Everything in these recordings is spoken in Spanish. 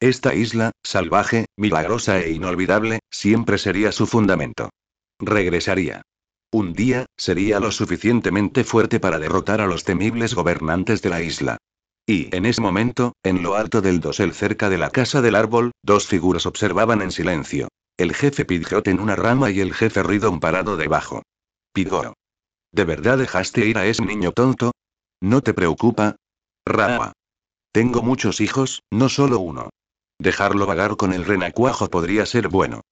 Esta isla, salvaje, milagrosa e inolvidable, siempre sería su fundamento. Regresaría. Un día, sería lo suficientemente fuerte para derrotar a los temibles gobernantes de la isla. Y en ese momento, en lo alto del dosel cerca de la casa del árbol, dos figuras observaban en silencio. El jefe Pidgeot en una rama y el jefe Ridon parado debajo. Pidgeot. ¿De verdad dejaste ir a ese niño tonto? ¿No te preocupa? Raa. Tengo muchos hijos, no solo uno. Dejarlo vagar con el renacuajo podría ser bueno.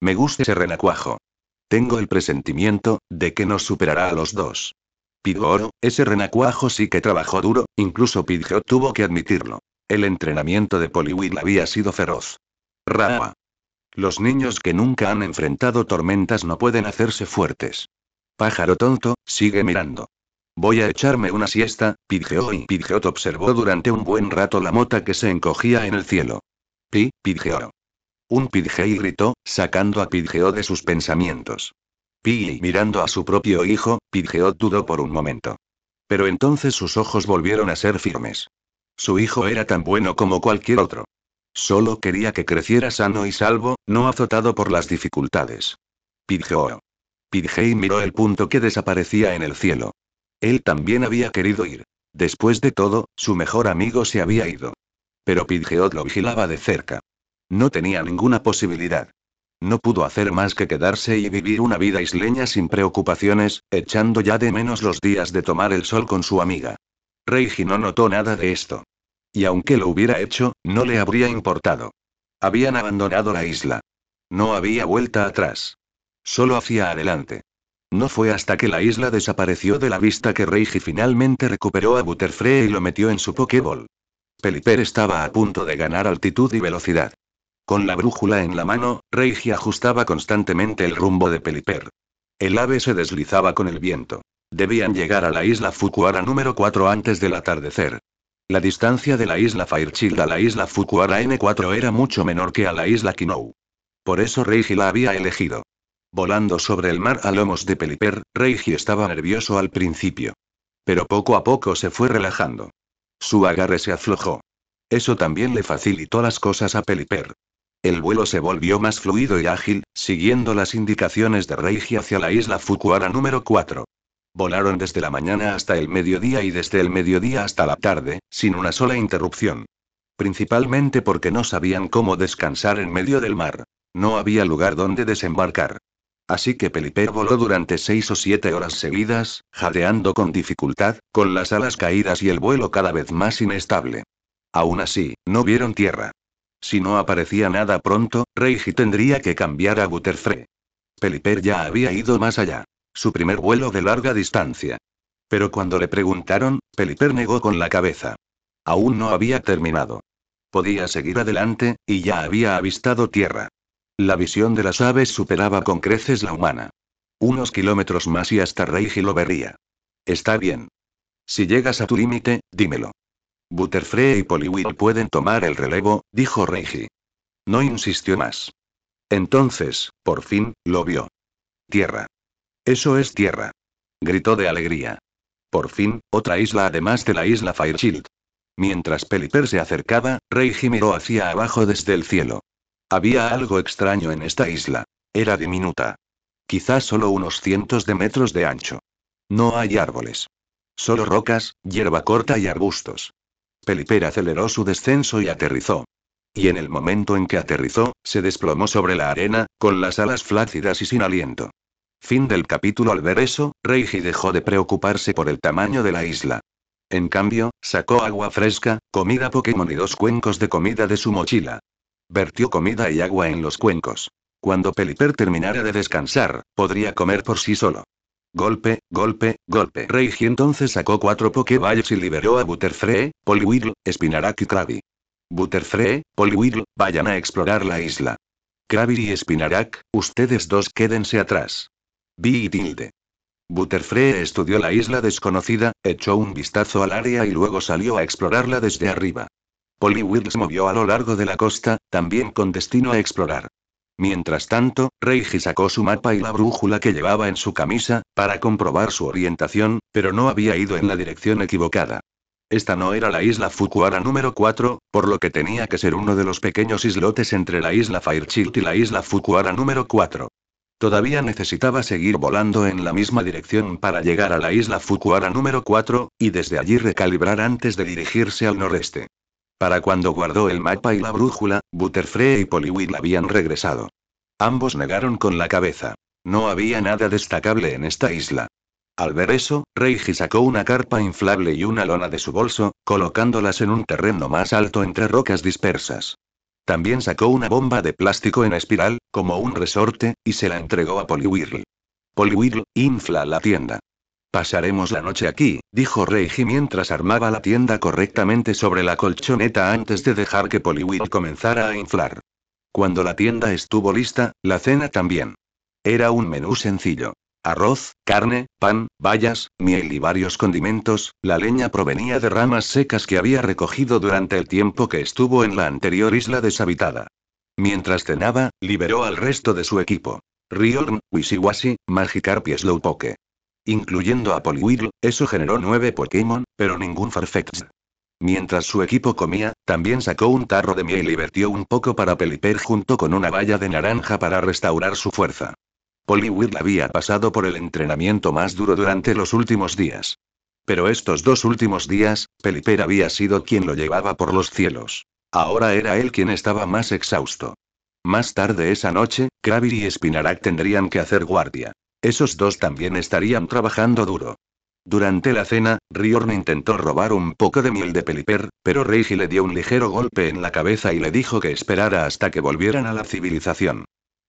Me gusta ese renacuajo. Tengo el presentimiento de que nos superará a los dos. Pidgeot, ese renacuajo sí que trabajó duro, incluso Pidgeot tuvo que admitirlo. El entrenamiento de Poliwhirl había sido feroz. Raa. Los niños que nunca han enfrentado tormentas no pueden hacerse fuertes. Pájaro tonto, sigue mirando. Voy a echarme una siesta, Pidgeot. Y Pidgeot observó durante un buen rato la mota que se encogía en el cielo. Pidgeot. Un Pidgey gritó, sacando a Pidgeot de sus pensamientos. Mirando a su propio hijo, Pidgeot dudó por un momento. Pero entonces sus ojos volvieron a ser firmes. Su hijo era tan bueno como cualquier otro. Solo quería que creciera sano y salvo, no azotado por las dificultades. Pidgeot. Pidgey miró el punto que desaparecía en el cielo. Él también había querido ir. Después de todo, su mejor amigo se había ido. Pero Pidgeot lo vigilaba de cerca. No tenía ninguna posibilidad. No pudo hacer más que quedarse y vivir una vida isleña sin preocupaciones, echando ya de menos los días de tomar el sol con su amiga. Reiji no notó nada de esto. Y aunque lo hubiera hecho, no le habría importado. Habían abandonado la isla. No había vuelta atrás. Solo hacia adelante. No fue hasta que la isla desapareció de la vista que Reiji finalmente recuperó a Butterfree y lo metió en su Pokéball. Pelipper estaba a punto de ganar altitud y velocidad. Con la brújula en la mano, Reiji ajustaba constantemente el rumbo de Pelipper. El ave se deslizaba con el viento. Debían llegar a la isla Fukuara número 4 antes del atardecer. La distancia de la isla Fairchild a la isla Fukuara N4 era mucho menor que a la isla Kinou. Por eso Reiji la había elegido. Volando sobre el mar a lomos de Pelipper, Reiji estaba nervioso al principio. Pero poco a poco se fue relajando. Su agarre se aflojó. Eso también le facilitó las cosas a Pelipper. El vuelo se volvió más fluido y ágil, siguiendo las indicaciones de Reiji hacia la isla Fukuara número 4. Volaron desde la mañana hasta el mediodía y desde el mediodía hasta la tarde, sin una sola interrupción. Principalmente porque no sabían cómo descansar en medio del mar. No había lugar donde desembarcar. Así que Pelipper voló durante 6 o 7 horas seguidas, jadeando con dificultad, con las alas caídas y el vuelo cada vez más inestable. Aún así, no vieron tierra. Si no aparecía nada pronto, Reiji tendría que cambiar a Butterfree. Pelipper ya había ido más allá. Su primer vuelo de larga distancia. Pero cuando le preguntaron, Pelipper negó con la cabeza. Aún no había terminado. Podía seguir adelante, y ya había avistado tierra. La visión de las aves superaba con creces la humana. Unos kilómetros más y hasta Reiji lo vería. Está bien. Si llegas a tu límite, dímelo. Butterfree y Poliwhirl pueden tomar el relevo, dijo Reiji. No insistió más. Entonces, por fin, lo vio. Tierra. Eso es tierra. Gritó de alegría. Por fin, otra isla además de la isla Fairchild. Mientras Pelipper se acercaba, Reiji miró hacia abajo desde el cielo. Había algo extraño en esta isla. Era diminuta. Quizás solo unos cientos de metros de ancho. No hay árboles. Solo rocas, hierba corta y arbustos. Pelipper aceleró su descenso y aterrizó. Y en el momento en que aterrizó, se desplomó sobre la arena, con las alas flácidas y sin aliento. Fin del capítulo. Al ver eso, Reiji dejó de preocuparse por el tamaño de la isla. En cambio, sacó agua fresca, comida Pokémon y 2 cuencos de comida de su mochila. Vertió comida y agua en los cuencos. Cuando Pelipper terminara de descansar, podría comer por sí solo. Golpe, golpe, golpe. Reiji entonces sacó 4 Pokéballs y liberó a Butterfree, Poliwhirl, Spinarak y Krabby. Butterfree, Poliwhirl, vayan a explorar la isla. Krabby y Spinarak, ustedes dos quédense atrás. Vi y tilde. Butterfree estudió la isla desconocida, echó un vistazo al área y luego salió a explorarla desde arriba. Poliwhirl se movió a lo largo de la costa, también con destino a explorar. Mientras tanto, Reiji sacó su mapa y la brújula que llevaba en su camisa, para comprobar su orientación, pero no había ido en la dirección equivocada. Esta no era la isla Fukuara número 4, por lo que tenía que ser uno de los pequeños islotes entre la isla Fairchild y la isla Fukuara número 4. Todavía necesitaba seguir volando en la misma dirección para llegar a la isla Fukuara número 4, y desde allí recalibrar antes de dirigirse al noreste. Para cuando guardó el mapa y la brújula, Butterfree y Poliwhirl habían regresado. Ambos negaron con la cabeza. No había nada destacable en esta isla. Al ver eso, Reiji sacó una carpa inflable y una lona de su bolso, colocándolas en un terreno más alto entre rocas dispersas. También sacó una bomba de plástico en espiral, como un resorte, y se la entregó a Poliwhirl. Poliwhirl, infla la tienda. Pasaremos la noche aquí, dijo Reiji mientras armaba la tienda correctamente sobre la colchoneta antes de dejar que Poliwhirl comenzara a inflar. Cuando la tienda estuvo lista, la cena también. Era un menú sencillo. Arroz, carne, pan, bayas, miel y varios condimentos. La leña provenía de ramas secas que había recogido durante el tiempo que estuvo en la anterior isla deshabitada. Mientras cenaba, liberó al resto de su equipo. Riorn, Wishiwashi, Magikarp y Slowpoke. Incluyendo a Poliwhirl, eso generó 9 Pokémon, pero ningún Farfetch'd. Mientras su equipo comía, también sacó un tarro de miel y vertió un poco para Pelipper junto con una baya de naranja para restaurar su fuerza. Poliwhirl había pasado por el entrenamiento más duro durante los últimos días. Pero estos 2 últimos días, Pelipper había sido quien lo llevaba por los cielos. Ahora era él quien estaba más exhausto. Más tarde esa noche, Krabby y Spinarak tendrían que hacer guardia. Esos dos también estarían trabajando duro. Durante la cena, Riorn intentó robar un poco de miel de Pelipper, pero Reiji le dio un ligero golpe en la cabeza y le dijo que esperara hasta que volvieran a la civilización.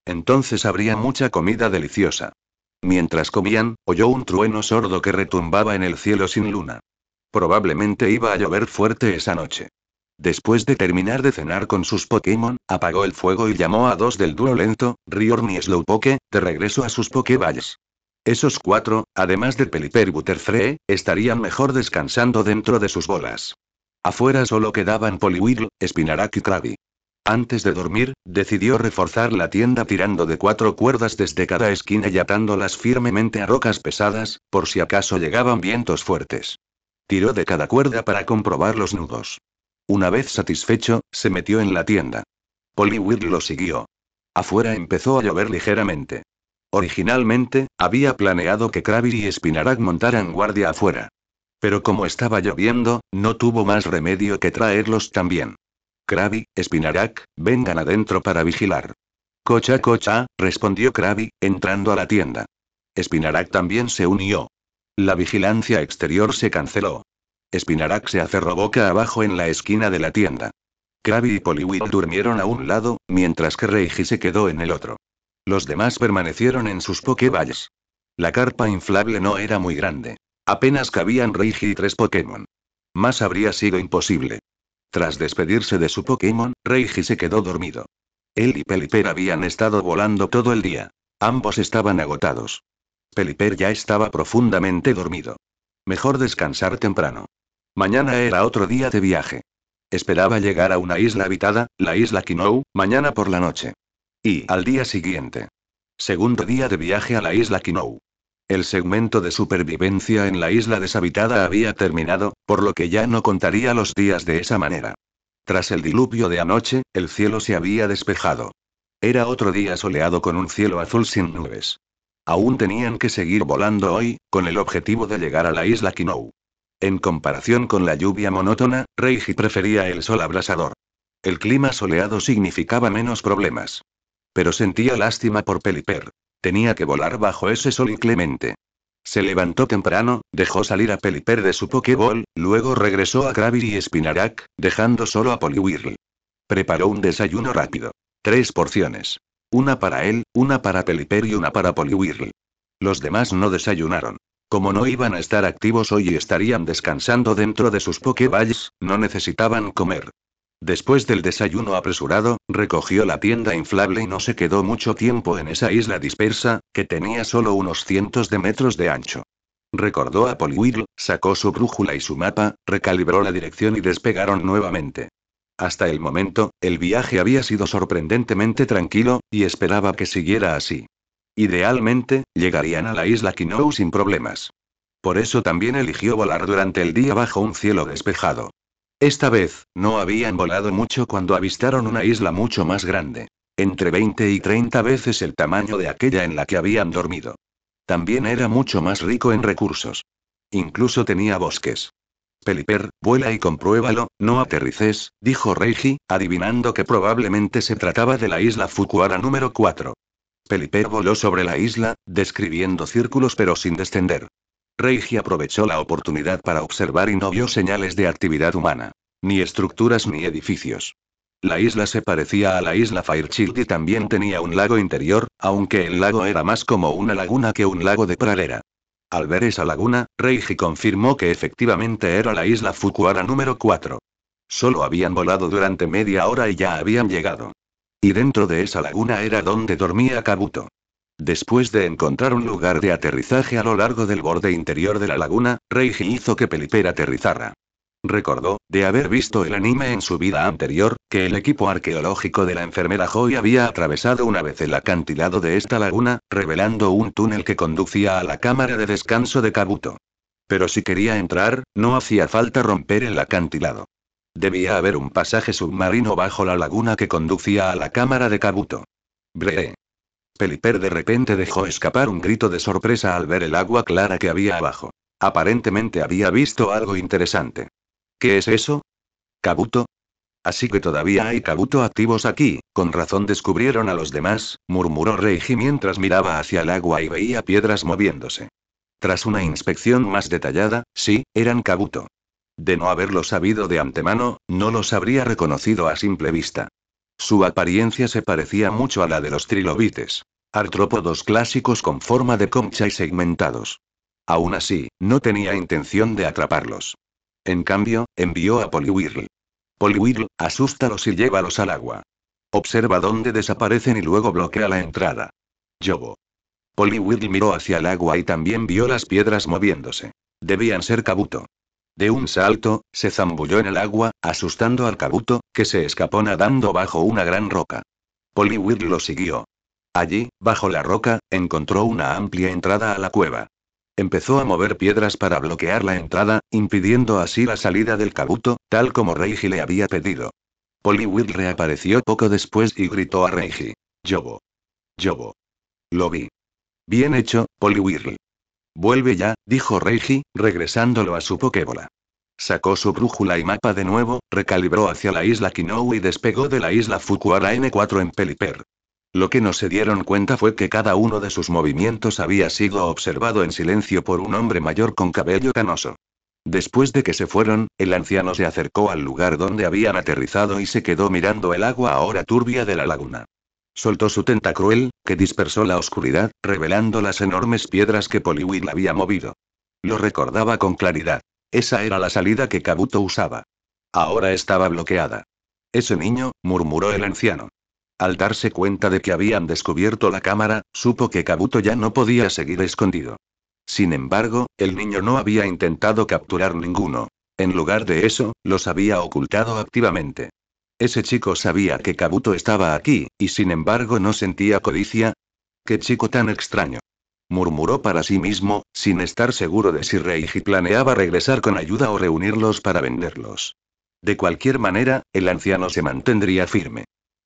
Entonces habría mucha comida deliciosa. Mientras comían, oyó un trueno sordo que retumbaba en el cielo sin luna. Probablemente iba a llover fuerte esa noche. Después de terminar de cenar con sus Pokémon, apagó el fuego y llamó a 2 del dúo lento, Riorn y Slowpoke, de regreso a sus Pokéballs. Esos 4, además de Pelipper y Butterfree, estarían mejor descansando dentro de sus bolas. Afuera solo quedaban Poliwhirl, Spinarak y Krabby. Antes de dormir, decidió reforzar la tienda tirando de 4 cuerdas desde cada esquina y atándolas firmemente a rocas pesadas, por si acaso llegaban vientos fuertes. Tiró de cada cuerda para comprobar los nudos. Una vez satisfecho, se metió en la tienda. Poliwhirl lo siguió. Afuera empezó a llover ligeramente. Originalmente, había planeado que Krabby y Spinarak montaran guardia afuera. Pero como estaba lloviendo, no tuvo más remedio que traerlos también. Krabby, Spinarak, vengan adentro para vigilar. Cocha cocha, respondió Krabby, entrando a la tienda. Spinarak también se unió. La vigilancia exterior se canceló. Spinarak se aferró boca abajo en la esquina de la tienda. Krabby y Poliwhirl durmieron a un lado, mientras que Reiji se quedó en el otro. Los demás permanecieron en sus Pokéballs. La carpa inflable no era muy grande. Apenas cabían Reiji y 3 Pokémon. Más habría sido imposible. Tras despedirse de su Pokémon, Reiji se quedó dormido. Él y Pelipper habían estado volando todo el día. Ambos estaban agotados. Pelipper ya estaba profundamente dormido. Mejor descansar temprano. Mañana era otro día de viaje. Esperaba llegar a una isla habitada, la isla Kinou, mañana por la noche. Y al día siguiente. Segundo día de viaje a la isla Kinou. El segmento de supervivencia en la isla deshabitada había terminado, por lo que ya no contaría los días de esa manera. Tras el diluvio de anoche, el cielo se había despejado. Era otro día soleado con un cielo azul sin nubes. Aún tenían que seguir volando hoy, con el objetivo de llegar a la isla Kinou. En comparación con la lluvia monótona, Reiji prefería el sol abrasador. El clima soleado significaba menos problemas. Pero sentía lástima por Pelipper. Tenía que volar bajo ese sol inclemente. Se levantó temprano, dejó salir a Pelipper de su Pokéball, luego regresó a Krabby y Spinarak, dejando solo a Poliwhirl. Preparó un desayuno rápido. 3 porciones. Una para él, una para Pelipper y una para Poliwhirl. Los demás no desayunaron. Como no iban a estar activos hoy y estarían descansando dentro de sus Pokéballs, no necesitaban comer. Después del desayuno apresurado, recogió la tienda inflable y no se quedó mucho tiempo en esa isla dispersa, que tenía solo unos cientos de metros de ancho. Recordó a Poliwhirl, sacó su brújula y su mapa, recalibró la dirección y despegaron nuevamente. Hasta el momento, el viaje había sido sorprendentemente tranquilo, y esperaba que siguiera así. Idealmente, llegarían a la isla Kinou sin problemas. Por eso también eligió volar durante el día bajo un cielo despejado. Esta vez, no habían volado mucho cuando avistaron una isla mucho más grande. Entre 20 y 30 veces el tamaño de aquella en la que habían dormido. También era mucho más rico en recursos. Incluso tenía bosques. Peliper, vuela y compruébalo, no aterrices, dijo Reiji, adivinando que probablemente se trataba de la isla Fukuara número 4. Peliper voló sobre la isla, describiendo círculos pero sin descender. Reiji aprovechó la oportunidad para observar y no vio señales de actividad humana. Ni estructuras ni edificios. La isla se parecía a la isla Fairchild y también tenía un lago interior, aunque el lago era más como una laguna que un lago de pradera. Al ver esa laguna, Reiji confirmó que efectivamente era la isla Fukuara número 4. Solo habían volado durante media hora y ya habían llegado. Y dentro de esa laguna era donde dormía Kabuto. Después de encontrar un lugar de aterrizaje a lo largo del borde interior de la laguna, Reiji hizo que Peliper aterrizara. Recordó, de haber visto el anime en su vida anterior, que el equipo arqueológico de la enfermera Joy había atravesado una vez el acantilado de esta laguna, revelando un túnel que conducía a la cámara de descanso de Kabuto. Pero si quería entrar, no hacía falta romper el acantilado. Debía haber un pasaje submarino bajo la laguna que conducía a la cámara de Kabuto. Bree. Peliper de repente dejó escapar un grito de sorpresa al ver el agua clara que había abajo. Aparentemente había visto algo interesante. ¿Qué es eso? ¿Kabuto? Así que todavía hay Kabuto activos aquí, con razón descubrieron a los demás, murmuró Reiji mientras miraba hacia el agua y veía piedras moviéndose. Tras una inspección más detallada, sí, eran Kabuto. De no haberlo sabido de antemano, no los habría reconocido a simple vista. Su apariencia se parecía mucho a la de los trilobites. Artrópodos clásicos con forma de concha y segmentados. Aún así, no tenía intención de atraparlos. En cambio, envió a Poliwhirl. Poliwhirl, asústalos y llévalos al agua. Observa dónde desaparecen y luego bloquea la entrada. Yobo. Poliwhirl miró hacia el agua y también vio las piedras moviéndose. Debían ser Kabuto. De un salto, se zambulló en el agua, asustando al Kabuto, que se escapó nadando bajo una gran roca. Poliwhirl lo siguió. Allí, bajo la roca, encontró una amplia entrada a la cueva. Empezó a mover piedras para bloquear la entrada, impidiendo así la salida del Kabuto, tal como Reiji le había pedido. Poliwhirl reapareció poco después y gritó a Reiji. Yobo. Yobo. Lo vi. Bien hecho, Poliwhirl. Vuelve ya, dijo Reiji, regresándolo a su Pokébola. Sacó su brújula y mapa de nuevo, recalibró hacia la isla Kinou y despegó de la isla Fukuara N4 en Peliper. Lo que no se dieron cuenta fue que cada uno de sus movimientos había sido observado en silencio por un hombre mayor con cabello canoso. Después de que se fueron, el anciano se acercó al lugar donde habían aterrizado y se quedó mirando el agua ahora turbia de la laguna. Soltó su tentacruel, que dispersó la oscuridad, revelando las enormes piedras que Poliwhirl había movido. Lo recordaba con claridad. Esa era la salida que Kabuto usaba. Ahora estaba bloqueada. Ese niño, murmuró el anciano. Al darse cuenta de que habían descubierto la cámara, supo que Kabuto ya no podía seguir escondido. Sin embargo, el niño no había intentado capturar ninguno. En lugar de eso, los había ocultado activamente. Ese chico sabía que Kabuto estaba aquí, y sin embargo no sentía codicia. ¡Qué chico tan extraño! Murmuró para sí mismo, sin estar seguro de si Reiji planeaba regresar con ayuda o reunirlos para venderlos. De cualquier manera, el anciano se mantendría firme.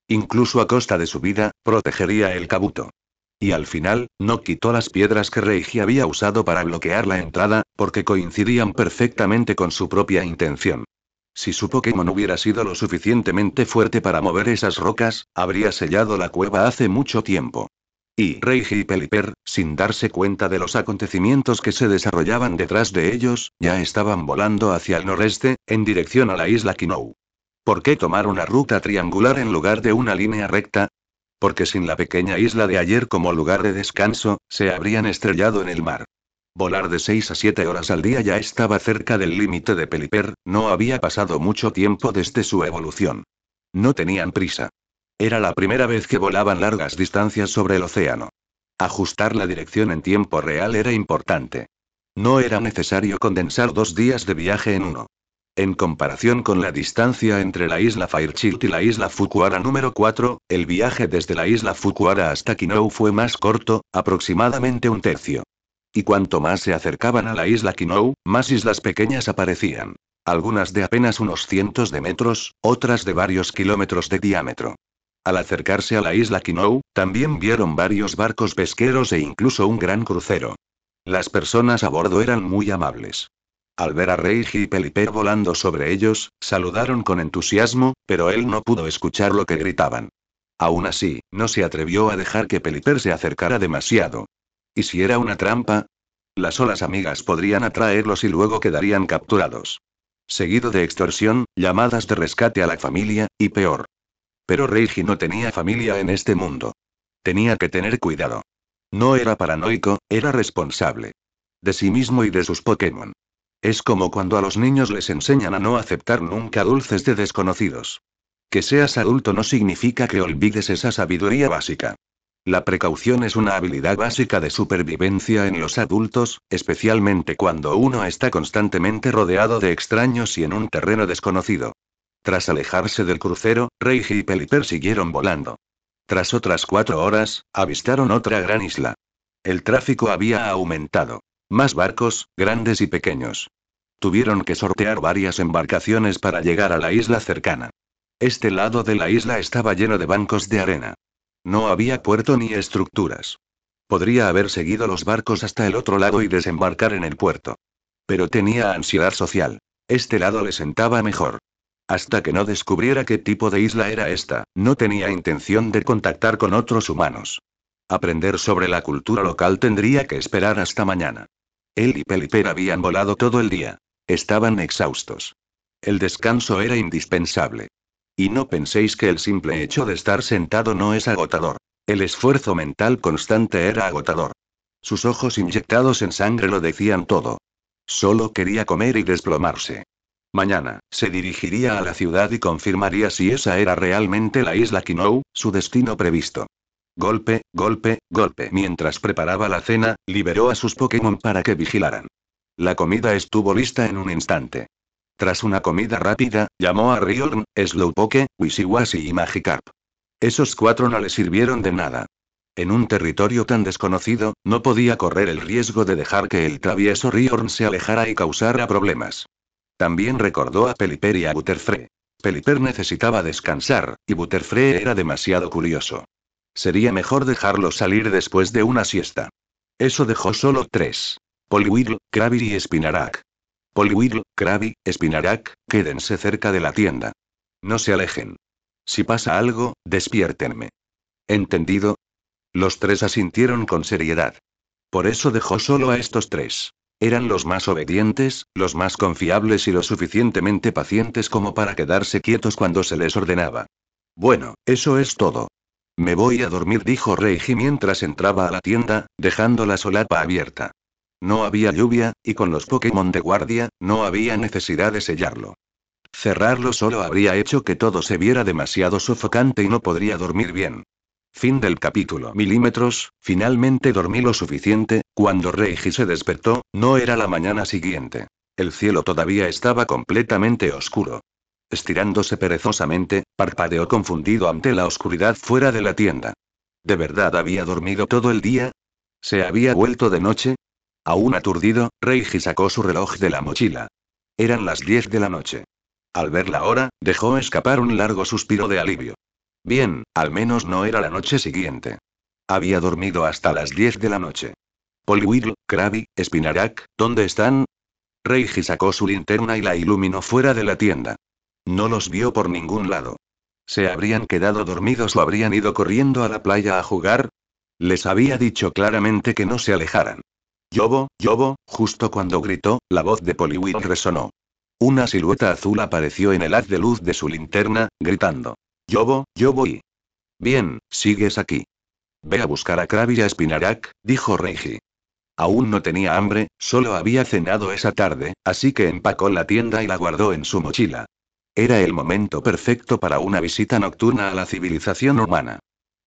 Incluso a costa de su vida, protegería el Kabuto. Y al final, no quitó las piedras que Reiji había usado para bloquear la entrada, porque coincidían perfectamente con su propia intención. Si su Pokémon hubiera sido lo suficientemente fuerte para mover esas rocas, habría sellado la cueva hace mucho tiempo. Y Reiji y Peliper, sin darse cuenta de los acontecimientos que se desarrollaban detrás de ellos, ya estaban volando hacia el noreste, en dirección a la isla Kinou. ¿Por qué tomar una ruta triangular en lugar de una línea recta? Porque sin la pequeña isla de ayer como lugar de descanso, se habrían estrellado en el mar. Volar de 6 a 7 horas al día ya estaba cerca del límite de Peliper, no había pasado mucho tiempo desde su evolución. No tenían prisa. Era la primera vez que volaban largas distancias sobre el océano. Ajustar la dirección en tiempo real era importante. No era necesario condensar 2 días de viaje en uno. En comparación con la distancia entre la isla Fairchild y la isla Fukuara número 4, el viaje desde la isla Fukuara hasta Kinou fue más corto, aproximadamente un tercio. Y cuanto más se acercaban a la isla Kinou, más islas pequeñas aparecían. Algunas de apenas unos cientos de metros, otras de varios kilómetros de diámetro. Al acercarse a la isla Kinou, también vieron varios barcos pesqueros e incluso un gran crucero. Las personas a bordo eran muy amables. Al ver a Reiji y Pelipper volando sobre ellos, saludaron con entusiasmo, pero él no pudo escuchar lo que gritaban. Aún así, no se atrevió a dejar que Pelipper se acercara demasiado. ¿Y si era una trampa? Las olas amigas podrían atraerlos y luego quedarían capturados. Seguido de extorsión, llamadas de rescate a la familia, y peor. Pero Reiji no tenía familia en este mundo. Tenía que tener cuidado. No era paranoico, era responsable. De sí mismo y de sus Pokémon. Es como cuando a los niños les enseñan a no aceptar nunca dulces de desconocidos. Que seas adulto no significa que olvides esa sabiduría básica. La precaución es una habilidad básica de supervivencia en los adultos, especialmente cuando uno está constantemente rodeado de extraños y en un terreno desconocido. Tras alejarse del crucero, Reiji y Pelipper siguieron volando. Tras otras 4 horas, avistaron otra gran isla. El tráfico había aumentado. Más barcos, grandes y pequeños. Tuvieron que sortear varias embarcaciones para llegar a la isla cercana. Este lado de la isla estaba lleno de bancos de arena. No había puerto ni estructuras. Podría haber seguido los barcos hasta el otro lado y desembarcar en el puerto. Pero tenía ansiedad social. Este lado le sentaba mejor. Hasta que no descubriera qué tipo de isla era esta, no tenía intención de contactar con otros humanos. Aprender sobre la cultura local tendría que esperar hasta mañana. Él y Pelipper habían volado todo el día. Estaban exhaustos. El descanso era indispensable. Y no penséis que el simple hecho de estar sentado no es agotador. El esfuerzo mental constante era agotador. Sus ojos inyectados en sangre lo decían todo. Solo quería comer y desplomarse. Mañana, se dirigiría a la ciudad y confirmaría si esa era realmente la isla Kinou, su destino previsto. Golpe, golpe, golpe. Mientras preparaba la cena, liberó a sus Pokémon para que vigilaran. La comida estuvo lista en un instante. Tras una comida rápida, llamó a Riorn, Slowpoke, Wishiwashi y Magikarp. Esos 4 no le sirvieron de nada. En un territorio tan desconocido, no podía correr el riesgo de dejar que el travieso Riorn se alejara y causara problemas. También recordó a Pelipper y a Butterfree. Pelipper necesitaba descansar, y Butterfree era demasiado curioso. Sería mejor dejarlo salir después de una siesta. Eso dejó solo 3. Poliwhirl, Krabby y Spinarak. Poliwhirl, Krabby, Spinarak, quédense cerca de la tienda. No se alejen. Si pasa algo, despiértenme. ¿Entendido? Los 3 asintieron con seriedad. Por eso dejó solo a estos 3. Eran los más obedientes, los más confiables y lo suficientemente pacientes como para quedarse quietos cuando se les ordenaba. Bueno, eso es todo. Me voy a dormir, dijo Reiji mientras entraba a la tienda, dejando la solapa abierta. No había lluvia, y con los Pokémon de guardia, no había necesidad de sellarlo. Cerrarlo solo habría hecho que todo se viera demasiado sofocante y no podría dormir bien. Fin del capítulo. Milímetros, finalmente dormí lo suficiente. Cuando Reiji se despertó, no era la mañana siguiente. El cielo todavía estaba completamente oscuro. Estirándose perezosamente, parpadeó confundido ante la oscuridad fuera de la tienda. ¿De verdad había dormido todo el día? ¿Se había vuelto de noche? Aún aturdido, Reiji sacó su reloj de la mochila. Eran las 10 de la noche. Al ver la hora, dejó escapar un largo suspiro de alivio. Bien, al menos no era la noche siguiente. Había dormido hasta las 10 de la noche. Poliwhirl, Krabby, Spinarak, ¿dónde están? Reiji sacó su linterna y la iluminó fuera de la tienda. No los vio por ningún lado. ¿Se habrían quedado dormidos o habrían ido corriendo a la playa a jugar? Les había dicho claramente que no se alejaran. Yobo, Yobo, justo cuando gritó, la voz de Poliwhirl resonó. Una silueta azul apareció en el haz de luz de su linterna, gritando. Yobo, Yobo y... Bien, sigues aquí. Ve a buscar a Krabby y a Spinarak, dijo Reiji. Aún no tenía hambre, solo había cenado esa tarde, así que empacó la tienda y la guardó en su mochila. Era el momento perfecto para una visita nocturna a la civilización humana.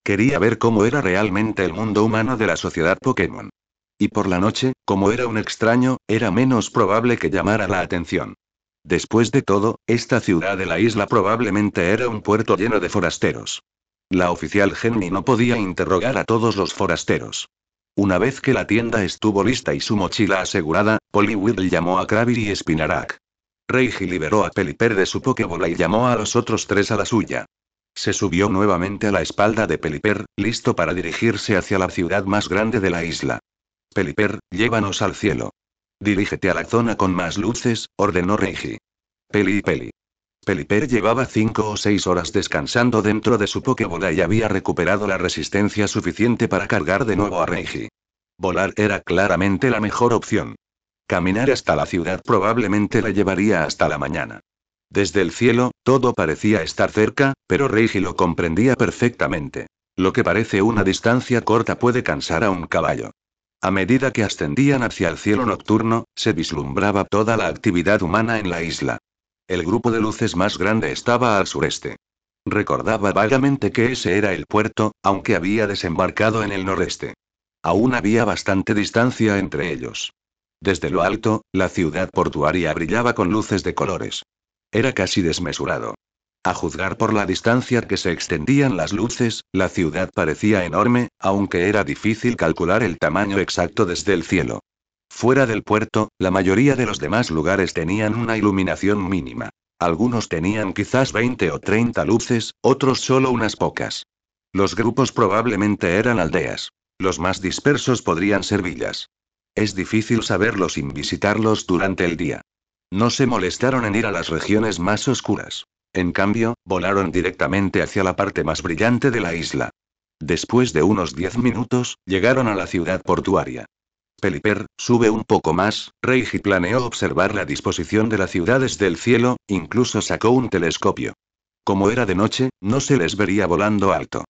Quería ver cómo era realmente el mundo humano de la sociedad Pokémon. Y por la noche, como era un extraño, era menos probable que llamara la atención. Después de todo, esta ciudad de la isla probablemente era un puerto lleno de forasteros. La oficial Jenny no podía interrogar a todos los forasteros. Una vez que la tienda estuvo lista y su mochila asegurada, Poliwhirl llamó a Krabi y Spinarak. Reiji liberó a Pelipper de su Pokébola y llamó a los otros tres a la suya. Se subió nuevamente a la espalda de Pelipper, listo para dirigirse hacia la ciudad más grande de la isla. Pelipper, llévanos al cielo. Dirígete a la zona con más luces, ordenó Reiji. Peli. Pelipper llevaba 5 o 6 horas descansando dentro de su Pokébola y había recuperado la resistencia suficiente para cargar de nuevo a Reiji. Volar era claramente la mejor opción. Caminar hasta la ciudad probablemente la llevaría hasta la mañana. Desde el cielo, todo parecía estar cerca, pero Reiji lo comprendía perfectamente. Lo que parece una distancia corta puede cansar a un caballo. A medida que ascendían hacia el cielo nocturno, se vislumbraba toda la actividad humana en la isla. El grupo de luces más grande estaba al sureste. Recordaba vagamente que ese era el puerto, aunque había desembarcado en el noreste. Aún había bastante distancia entre ellos. Desde lo alto, la ciudad portuaria brillaba con luces de colores. Era casi desmesurado. A juzgar por la distancia que se extendían las luces, la ciudad parecía enorme, aunque era difícil calcular el tamaño exacto desde el cielo. Fuera del puerto, la mayoría de los demás lugares tenían una iluminación mínima. Algunos tenían quizás 20 o 30 luces, otros solo unas pocas. Los grupos probablemente eran aldeas. Los más dispersos podrían ser villas. Es difícil saberlo sin visitarlos durante el día. No se molestaron en ir a las regiones más oscuras. En cambio, volaron directamente hacia la parte más brillante de la isla. Después de unos 10 minutos, llegaron a la ciudad portuaria. Pelipper, sube un poco más. Reiji planeó observar la disposición de la ciudad desde el cielo, incluso sacó un telescopio. Como era de noche, no se les vería volando alto.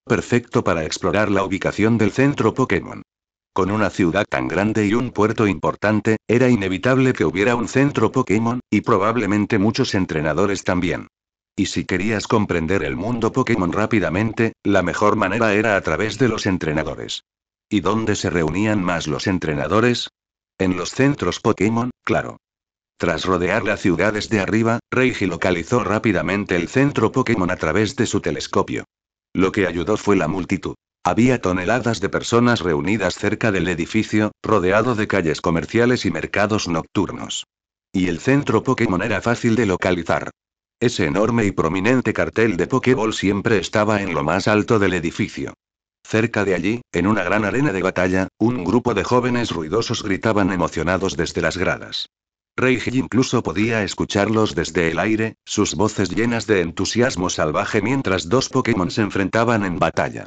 Perfecto para explorar la ubicación del centro Pokémon. Con una ciudad tan grande y un puerto importante, era inevitable que hubiera un centro Pokémon, y probablemente muchos entrenadores también. Y si querías comprender el mundo Pokémon rápidamente, la mejor manera era a través de los entrenadores. ¿Y dónde se reunían más los entrenadores? En los centros Pokémon, claro. Tras rodear la ciudad desde arriba, Reiji localizó rápidamente el centro Pokémon a través de su telescopio. Lo que ayudó fue la multitud. Había toneladas de personas reunidas cerca del edificio, rodeado de calles comerciales y mercados nocturnos. Y el centro Pokémon era fácil de localizar. Ese enorme y prominente cartel de Pokéball siempre estaba en lo más alto del edificio. Cerca de allí, en una gran arena de batalla, un grupo de jóvenes ruidosos gritaban emocionados desde las gradas. Reiji incluso podía escucharlos desde el aire, sus voces llenas de entusiasmo salvaje mientras dos Pokémon se enfrentaban en batalla.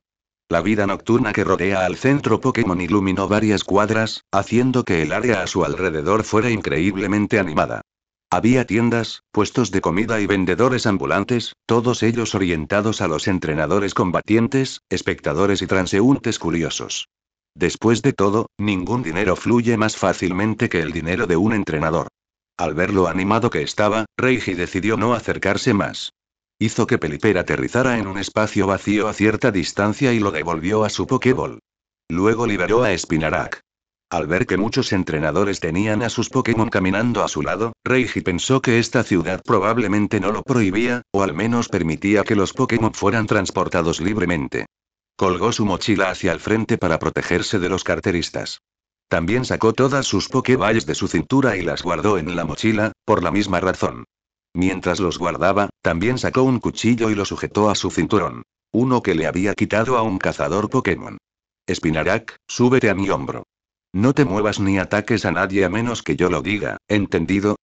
La vida nocturna que rodea al centro Pokémon iluminó varias cuadras, haciendo que el área a su alrededor fuera increíblemente animada. Había tiendas, puestos de comida y vendedores ambulantes, todos ellos orientados a los entrenadores combatientes, espectadores y transeúntes curiosos. Después de todo, ningún dinero fluye más fácilmente que el dinero de un entrenador. Al ver lo animado que estaba, Reiji decidió no acercarse más. Hizo que Pelipper aterrizara en un espacio vacío a cierta distancia y lo devolvió a su Pokéball. Luego liberó a Spinarak. Al ver que muchos entrenadores tenían a sus Pokémon caminando a su lado, Reiji pensó que esta ciudad probablemente no lo prohibía, o al menos permitía que los Pokémon fueran transportados libremente. Colgó su mochila hacia el frente para protegerse de los carteristas. También sacó todas sus Pokéballs de su cintura y las guardó en la mochila, por la misma razón. Mientras los guardaba, también sacó un cuchillo y lo sujetó a su cinturón. Uno que le había quitado a un cazador Pokémon. Spinarak, súbete a mi hombro. No te muevas ni ataques a nadie a menos que yo lo diga, ¿entendido?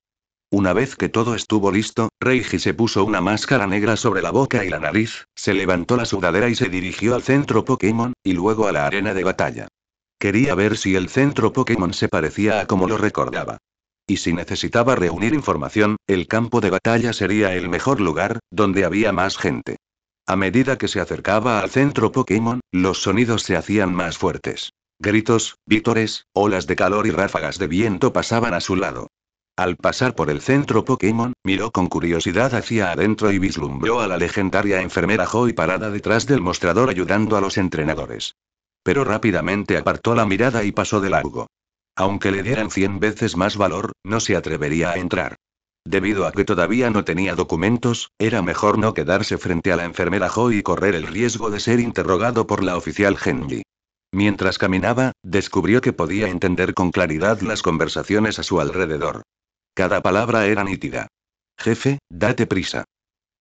Una vez que todo estuvo listo, Reiji se puso una máscara negra sobre la boca y la nariz, se levantó la sudadera y se dirigió al centro Pokémon, y luego a la arena de batalla. Quería ver si el centro Pokémon se parecía a como lo recordaba. Y si necesitaba reunir información, el campo de batalla sería el mejor lugar, donde había más gente. A medida que se acercaba al centro Pokémon, los sonidos se hacían más fuertes. Gritos, vítores, olas de calor y ráfagas de viento pasaban a su lado. Al pasar por el centro Pokémon, miró con curiosidad hacia adentro y vislumbró a la legendaria enfermera Joy parada detrás del mostrador ayudando a los entrenadores. Pero rápidamente apartó la mirada y pasó de largo. Aunque le dieran 100 veces más valor, no se atrevería a entrar. Debido a que todavía no tenía documentos, era mejor no quedarse frente a la enfermera Joy y correr el riesgo de ser interrogado por la oficial Genji. Mientras caminaba, descubrió que podía entender con claridad las conversaciones a su alrededor. Cada palabra era nítida. Jefe, date prisa.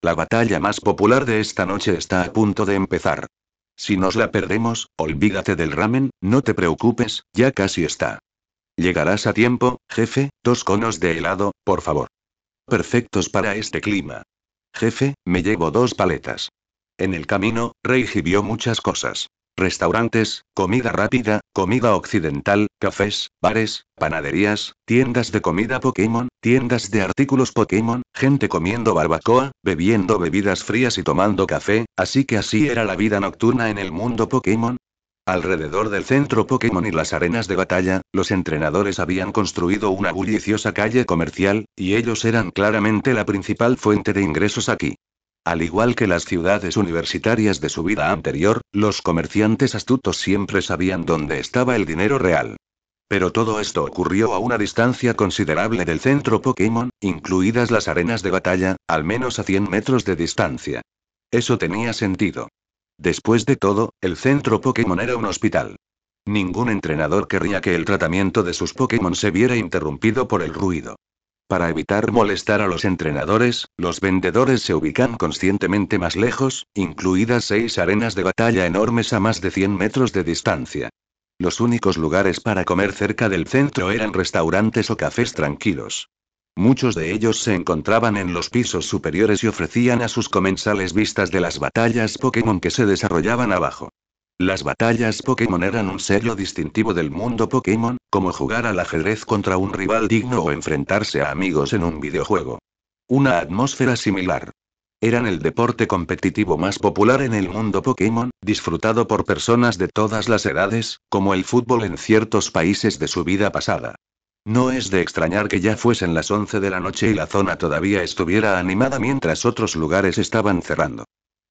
La batalla más popular de esta noche está a punto de empezar. Si nos la perdemos, olvídate del ramen, no te preocupes, ya casi está. Llegarás a tiempo, jefe, 2 conos de helado, por favor. Perfectos para este clima. Jefe, me llevo 2 paletas. En el camino, Reiji vio muchas cosas. Restaurantes, comida rápida, comida occidental, cafés, bares, panaderías, tiendas de comida Pokémon, tiendas de artículos Pokémon, gente comiendo barbacoa, bebiendo bebidas frías y tomando café, así que así era la vida nocturna en el mundo Pokémon. Alrededor del centro Pokémon y las arenas de batalla, los entrenadores habían construido una bulliciosa calle comercial, y ellos eran claramente la principal fuente de ingresos aquí. Al igual que las ciudades universitarias de su vida anterior, los comerciantes astutos siempre sabían dónde estaba el dinero real. Pero todo esto ocurrió a una distancia considerable del centro Pokémon, incluidas las arenas de batalla, al menos a 100 metros de distancia. Eso tenía sentido. Después de todo, el centro Pokémon era un hospital. Ningún entrenador querría que el tratamiento de sus Pokémon se viera interrumpido por el ruido. Para evitar molestar a los entrenadores, los vendedores se ubican conscientemente más lejos, incluidas 6 arenas de batalla enormes a más de 100 metros de distancia. Los únicos lugares para comer cerca del centro eran restaurantes o cafés tranquilos. Muchos de ellos se encontraban en los pisos superiores y ofrecían a sus comensales vistas de las batallas Pokémon que se desarrollaban abajo. Las batallas Pokémon eran un sello distintivo del mundo Pokémon, como jugar al ajedrez contra un rival digno o enfrentarse a amigos en un videojuego. Una atmósfera similar. Eran el deporte competitivo más popular en el mundo Pokémon, disfrutado por personas de todas las edades, como el fútbol en ciertos países de su vida pasada. No es de extrañar que ya fuesen las 11 de la noche y la zona todavía estuviera animada mientras otros lugares estaban cerrando.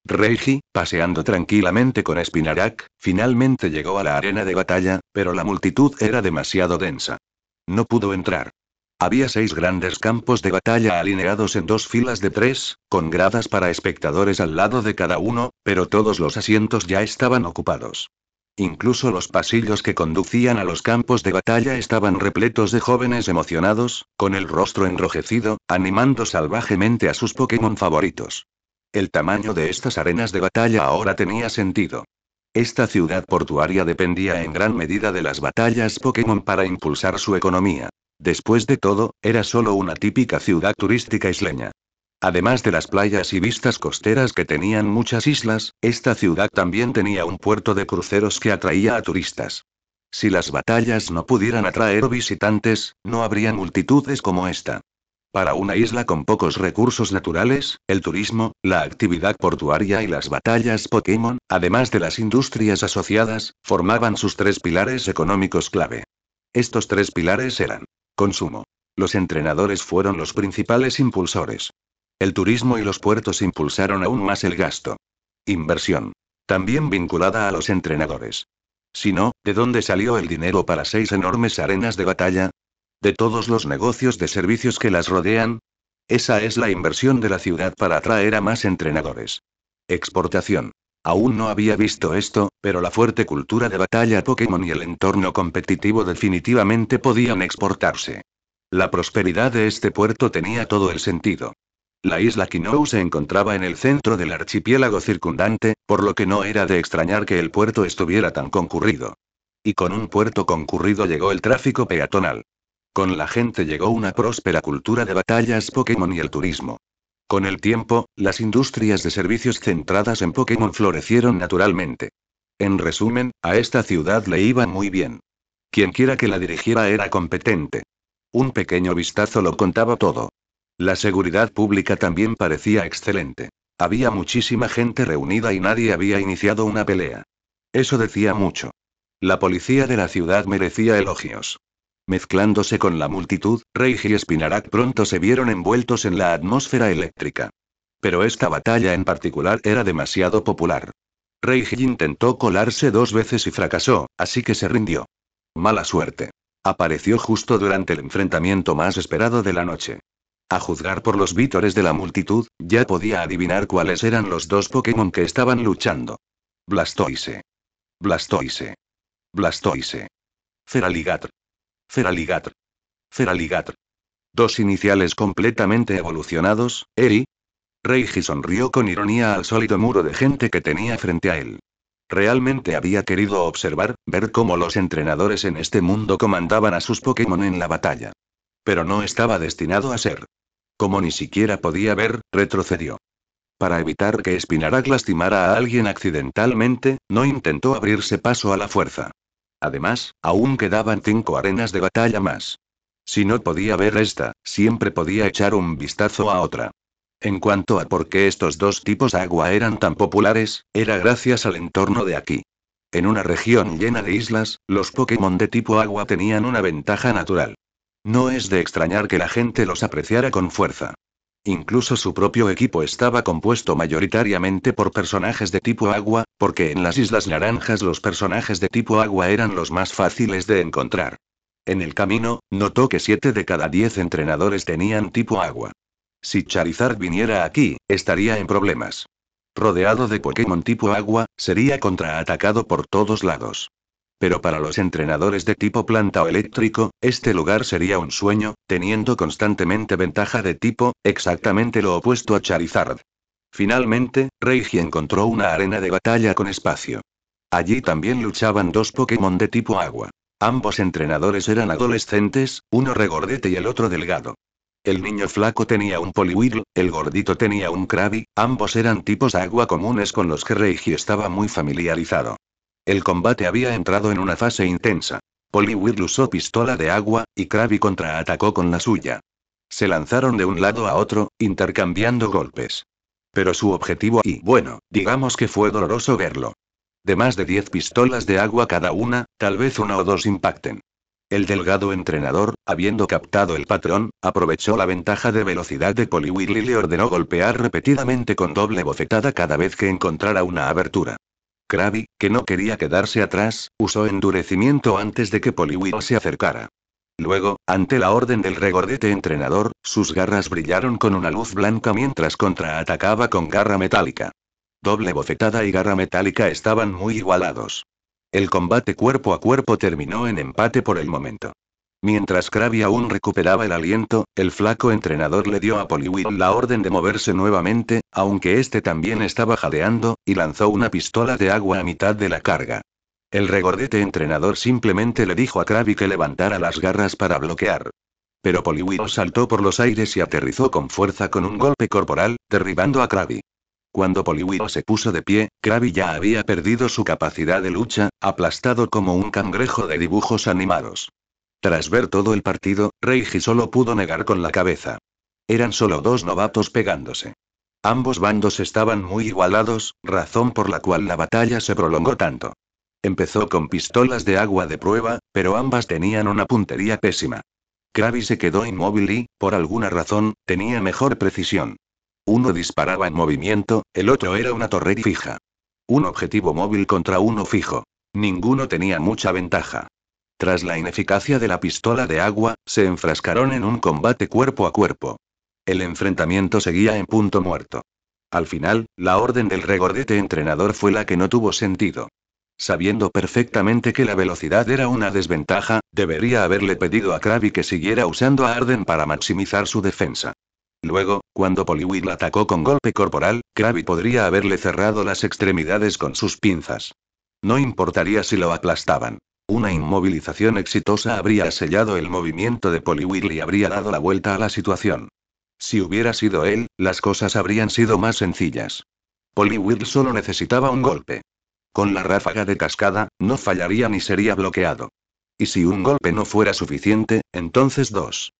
Reiji, paseando tranquilamente con Spinarak, finalmente llegó a la arena de batalla, pero la multitud era demasiado densa. No pudo entrar. Había 6 grandes campos de batalla alineados en 2 filas de 3, con gradas para espectadores al lado de cada uno, pero todos los asientos ya estaban ocupados. Incluso los pasillos que conducían a los campos de batalla estaban repletos de jóvenes emocionados, con el rostro enrojecido, animando salvajemente a sus Pokémon favoritos. El tamaño de estas arenas de batalla ahora tenía sentido. Esta ciudad portuaria dependía en gran medida de las batallas Pokémon para impulsar su economía. Después de todo, era solo una típica ciudad turística isleña. Además de las playas y vistas costeras que tenían muchas islas, esta ciudad también tenía un puerto de cruceros que atraía a turistas. Si las batallas no pudieran atraer visitantes, no habría multitudes como esta. Para una isla con pocos recursos naturales, el turismo, la actividad portuaria y las batallas Pokémon, además de las industrias asociadas, formaban sus 3 pilares económicos clave. Estos 3 pilares eran: consumo. Los entrenadores fueron los principales impulsores. El turismo y los puertos impulsaron aún más el gasto. Inversión. También vinculada a los entrenadores. Si no, ¿de dónde salió el dinero para 6 enormes arenas de batalla? ¿De todos los negocios de servicios que las rodean? Esa es la inversión de la ciudad para atraer a más entrenadores. Exportación. Aún no había visto esto, pero la fuerte cultura de batalla Pokémon y el entorno competitivo definitivamente podían exportarse. La prosperidad de este puerto tenía todo el sentido. La isla Kinou se encontraba en el centro del archipiélago circundante, por lo que no era de extrañar que el puerto estuviera tan concurrido. Y con un puerto concurrido llegó el tráfico peatonal. Con la gente llegó una próspera cultura de batallas Pokémon y el turismo. Con el tiempo, las industrias de servicios centradas en Pokémon florecieron naturalmente. En resumen, a esta ciudad le iba muy bien. Quienquiera que la dirigiera era competente. Un pequeño vistazo lo contaba todo. La seguridad pública también parecía excelente. Había muchísima gente reunida y nadie había iniciado una pelea. Eso decía mucho. La policía de la ciudad merecía elogios. Mezclándose con la multitud, Reiji y Spinarak pronto se vieron envueltos en la atmósfera eléctrica. Pero esta batalla en particular era demasiado popular. Reiji intentó colarse 2 veces y fracasó, así que se rindió. Mala suerte. Apareció justo durante el enfrentamiento más esperado de la noche. A juzgar por los vítores de la multitud, ya podía adivinar cuáles eran los 2 Pokémon que estaban luchando. Blastoise. Blastoise. Blastoise. Feraligatr. Feraligatr. Feraligatr. Dos iniciales completamente evolucionados, Eri. Reiji sonrió con ironía al sólido muro de gente que tenía frente a él. Realmente había querido observar, ver cómo los entrenadores en este mundo comandaban a sus Pokémon en la batalla. Pero no estaba destinado a ser. Como ni siquiera podía ver, retrocedió. Para evitar que Spinarak lastimara a alguien accidentalmente, no intentó abrirse paso a la fuerza. Además, aún quedaban 5 arenas de batalla más. Si no podía ver esta, siempre podía echar un vistazo a otra. En cuanto a por qué estos dos tipos de agua eran tan populares, era gracias al entorno de aquí. En una región llena de islas, los Pokémon de tipo agua tenían una ventaja natural. No es de extrañar que la gente los apreciara con fuerza. Incluso su propio equipo estaba compuesto mayoritariamente por personajes de tipo agua, porque en las Islas Naranjas los personajes de tipo agua eran los más fáciles de encontrar. En el camino, notó que 7 de cada 10 entrenadores tenían tipo agua. Si Charizard viniera aquí, estaría en problemas. Rodeado de Pokémon tipo agua, sería contraatacado por todos lados. Pero para los entrenadores de tipo planta o eléctrico, este lugar sería un sueño, teniendo constantemente ventaja de tipo, exactamente lo opuesto a Charizard. Finalmente, Reiji encontró una arena de batalla con espacio. Allí también luchaban dos Pokémon de tipo agua. Ambos entrenadores eran adolescentes, uno regordete y el otro delgado. El niño flaco tenía un Poliwhirl, el gordito tenía un Krabby, ambos eran tipos agua comunes con los que Reiji estaba muy familiarizado. El combate había entrado en una fase intensa. Poliwhirl usó pistola de agua, y Krabby contraatacó con la suya. Se lanzaron de un lado a otro, intercambiando golpes. Pero su objetivo, y bueno, digamos que fue doloroso verlo. De más de 10 pistolas de agua cada una, tal vez una o dos impacten. El delgado entrenador, habiendo captado el patrón, aprovechó la ventaja de velocidad de Poliwhirl y le ordenó golpear repetidamente con doble bofetada cada vez que encontrara una abertura. Krabby, que no quería quedarse atrás, usó endurecimiento antes de que Poliwhirl se acercara. Luego, ante la orden del regordete entrenador, sus garras brillaron con una luz blanca mientras contraatacaba con garra metálica. Doble bofetada y garra metálica estaban muy igualados. El combate cuerpo a cuerpo terminó en empate por el momento. Mientras Krabby aún recuperaba el aliento, el flaco entrenador le dio a Poliwhirl la orden de moverse nuevamente, aunque este también estaba jadeando, y lanzó una pistola de agua a mitad de la carga. El regordete entrenador simplemente le dijo a Krabby que levantara las garras para bloquear. Pero Poliwhirl saltó por los aires y aterrizó con fuerza con un golpe corporal, derribando a Krabby. Cuando Poliwhirl se puso de pie, Krabby ya había perdido su capacidad de lucha, aplastado como un cangrejo de dibujos animados. Tras ver todo el partido, Reiji solo pudo negar con la cabeza. Eran solo dos novatos pegándose. Ambos bandos estaban muy igualados, razón por la cual la batalla se prolongó tanto. Empezó con pistolas de agua de prueba, pero ambas tenían una puntería pésima. Krabby se quedó inmóvil y, por alguna razón, tenía mejor precisión. Uno disparaba en movimiento, el otro era una torre fija. Un objetivo móvil contra uno fijo. Ninguno tenía mucha ventaja. Tras la ineficacia de la pistola de agua, se enfrascaron en un combate cuerpo a cuerpo. El enfrentamiento seguía en punto muerto. Al final, la orden del regordete entrenador fue la que no tuvo sentido. Sabiendo perfectamente que la velocidad era una desventaja, debería haberle pedido a Krabby que siguiera usando a Arden para maximizar su defensa. Luego, cuando Poliwhirl atacó con golpe corporal, Krabby podría haberle cerrado las extremidades con sus pinzas. No importaría si lo aplastaban. Una inmovilización exitosa habría sellado el movimiento de Poliwhirl y habría dado la vuelta a la situación. Si hubiera sido él, las cosas habrían sido más sencillas. Poliwhirl solo necesitaba un golpe. Con la ráfaga de cascada, no fallaría ni sería bloqueado. Y si un golpe no fuera suficiente, entonces dos.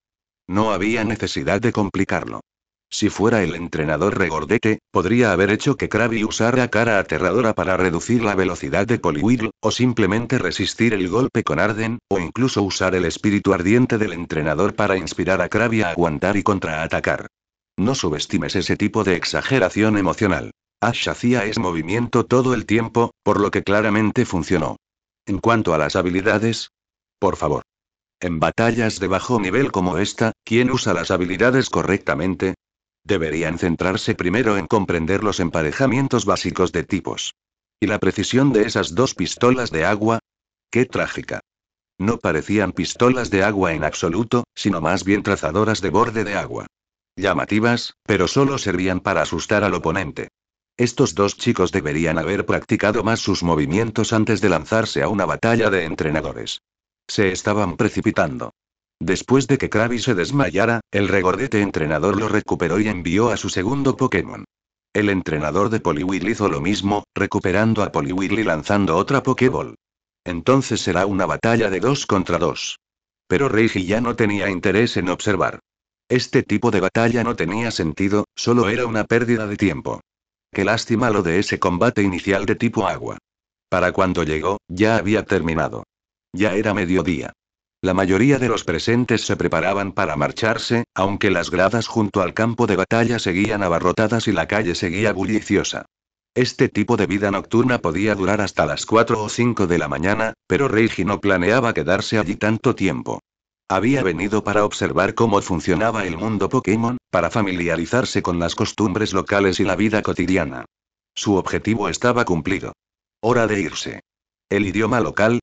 No había necesidad de complicarlo. Si fuera el entrenador regordete, podría haber hecho que Krabby usara cara aterradora para reducir la velocidad de Poliwhirl, o simplemente resistir el golpe con Arden, o incluso usar el espíritu ardiente del entrenador para inspirar a Krabby a aguantar y contraatacar. No subestimes ese tipo de exageración emocional. Ash hacía ese movimiento todo el tiempo, por lo que claramente funcionó. En cuanto a las habilidades, por favor. En batallas de bajo nivel como esta, ¿quién usa las habilidades correctamente? Deberían centrarse primero en comprender los emparejamientos básicos de tipos. ¿Y la precisión de esas dos pistolas de agua? ¡Qué trágica! No parecían pistolas de agua en absoluto, sino más bien trazadoras de borde de agua. Llamativas, pero solo servían para asustar al oponente. Estos dos chicos deberían haber practicado más sus movimientos antes de lanzarse a una batalla de entrenadores. Se estaban precipitando. Después de que Krabby se desmayara, el regordete entrenador lo recuperó y envió a su segundo Pokémon. El entrenador de Poliwhirl hizo lo mismo, recuperando a Poliwhirl y lanzando otra Pokéball. Entonces será una batalla de 2 contra 2. Pero Reiji ya no tenía interés en observar. Este tipo de batalla no tenía sentido, solo era una pérdida de tiempo. Qué lástima lo de ese combate inicial de tipo agua. Para cuando llegó, ya había terminado. Ya era mediodía. La mayoría de los presentes se preparaban para marcharse, aunque las gradas junto al campo de batalla seguían abarrotadas y la calle seguía bulliciosa. Este tipo de vida nocturna podía durar hasta las 4 o 5 de la mañana, pero Reiji no planeaba quedarse allí tanto tiempo. Había venido para observar cómo funcionaba el mundo Pokémon, para familiarizarse con las costumbres locales y la vida cotidiana. Su objetivo estaba cumplido. Hora de irse. El idioma local.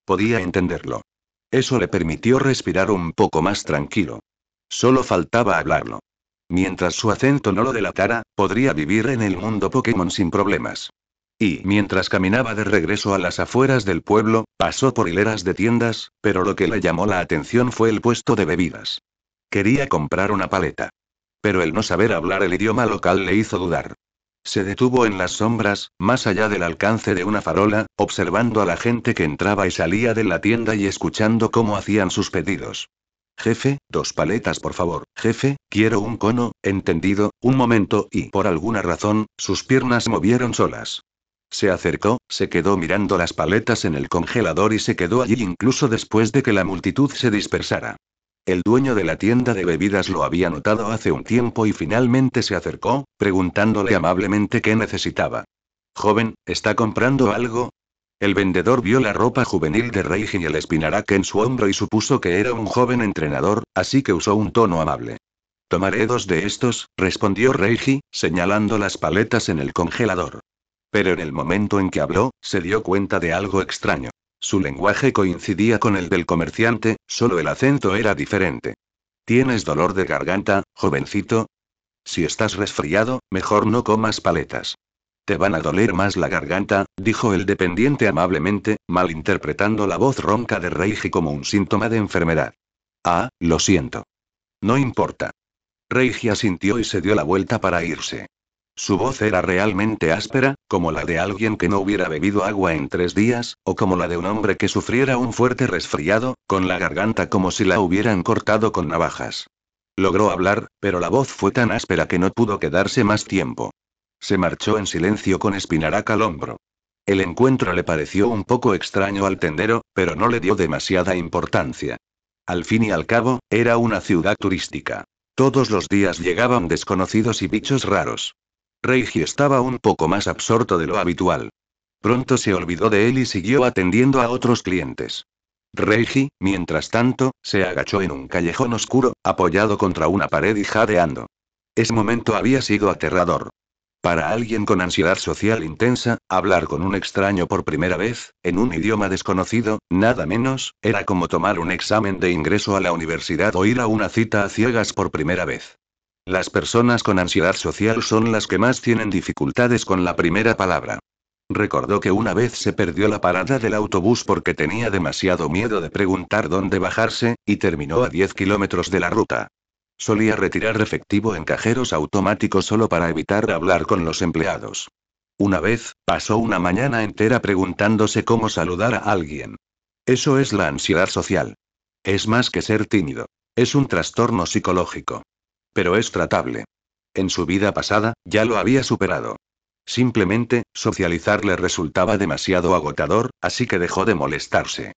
Podía entenderlo. Eso le permitió respirar un poco más tranquilo. Solo faltaba hablarlo. Mientras su acento no lo delatara, podría vivir en el mundo Pokémon sin problemas. Y mientras caminaba de regreso a las afueras del pueblo, pasó por hileras de tiendas, pero lo que le llamó la atención fue el puesto de bebidas. Quería comprar una paleta. Pero el no saber hablar el idioma local le hizo dudar. Se detuvo en las sombras, más allá del alcance de una farola, observando a la gente que entraba y salía de la tienda y escuchando cómo hacían sus pedidos. Jefe, 2 paletas por favor. Jefe, quiero un cono, entendido, un momento, y por alguna razón, sus piernas se movieron solas. Se acercó, se quedó mirando las paletas en el congelador y se quedó allí incluso después de que la multitud se dispersara. El dueño de la tienda de bebidas lo había notado hace un tiempo y finalmente se acercó, preguntándole amablemente qué necesitaba. Joven, ¿está comprando algo? El vendedor vio la ropa juvenil de Reiji y el espinaraque en su hombro y supuso que era un joven entrenador, así que usó un tono amable. Tomaré 2 de estos, respondió Reiji, señalando las paletas en el congelador. Pero en el momento en que habló, se dio cuenta de algo extraño. Su lenguaje coincidía con el del comerciante, solo el acento era diferente. ¿Tienes dolor de garganta, jovencito? Si estás resfriado, mejor no comas paletas. Te van a doler más la garganta, dijo el dependiente amablemente, malinterpretando la voz ronca de Reiji como un síntoma de enfermedad. Ah, lo siento. No importa. Reiji asintió y se dio la vuelta para irse. Su voz era realmente áspera, como la de alguien que no hubiera bebido agua en 3 días, o como la de un hombre que sufriera un fuerte resfriado, con la garganta como si la hubieran cortado con navajas. Logró hablar, pero la voz fue tan áspera que no pudo quedarse más tiempo. Se marchó en silencio con Espinarak al hombro. El encuentro le pareció un poco extraño al tendero, pero no le dio demasiada importancia. Al fin y al cabo, era una ciudad turística. Todos los días llegaban desconocidos y bichos raros. Reiji estaba un poco más absorto de lo habitual. Pronto se olvidó de él y siguió atendiendo a otros clientes. Reiji, mientras tanto, se agachó en un callejón oscuro, apoyado contra una pared y jadeando. Ese momento había sido aterrador. Para alguien con ansiedad social intensa, hablar con un extraño por primera vez, en un idioma desconocido, nada menos, era como tomar un examen de ingreso a la universidad o ir a una cita a ciegas por primera vez. Las personas con ansiedad social son las que más tienen dificultades con la primera palabra. Recordó que una vez se perdió la parada del autobús porque tenía demasiado miedo de preguntar dónde bajarse, y terminó a 10 kilómetros de la ruta. Solía retirar efectivo en cajeros automáticos solo para evitar hablar con los empleados. Una vez, pasó una mañana entera preguntándose cómo saludar a alguien. Eso es la ansiedad social. Es más que ser tímido. Es un trastorno psicológico. Pero es tratable. En su vida pasada, ya lo había superado. Simplemente, socializar le resultaba demasiado agotador, así que dejó de molestarse.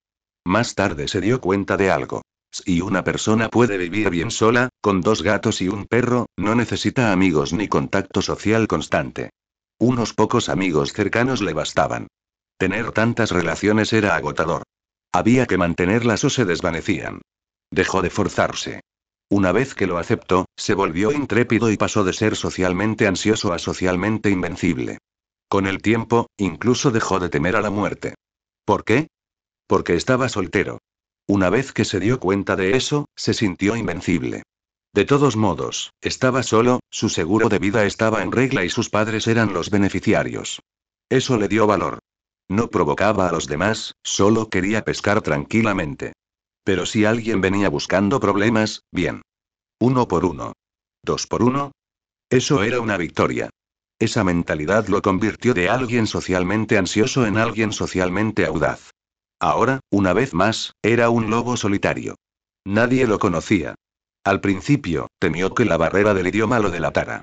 Más tarde se dio cuenta de algo. Si una persona puede vivir bien sola, con 2 gatos y un perro, no necesita amigos ni contacto social constante. Unos pocos amigos cercanos le bastaban. Tener tantas relaciones era agotador. Había que mantenerlas o se desvanecían. Dejó de forzarse. Una vez que lo aceptó, se volvió intrépido y pasó de ser socialmente ansioso a socialmente invencible. Con el tiempo, incluso dejó de temer a la muerte. ¿Por qué? Porque estaba soltero. Una vez que se dio cuenta de eso, se sintió invencible. De todos modos, estaba solo, su seguro de vida estaba en regla y sus padres eran los beneficiarios. Eso le dio valor. No provocaba a los demás, solo quería pescar tranquilamente. Pero si alguien venía buscando problemas, bien. 1 por 1. 2 por 1. Eso era una victoria. Esa mentalidad lo convirtió de alguien socialmente ansioso en alguien socialmente audaz. Ahora, una vez más, era un lobo solitario. Nadie lo conocía. Al principio, temió que la barrera del idioma lo delatara.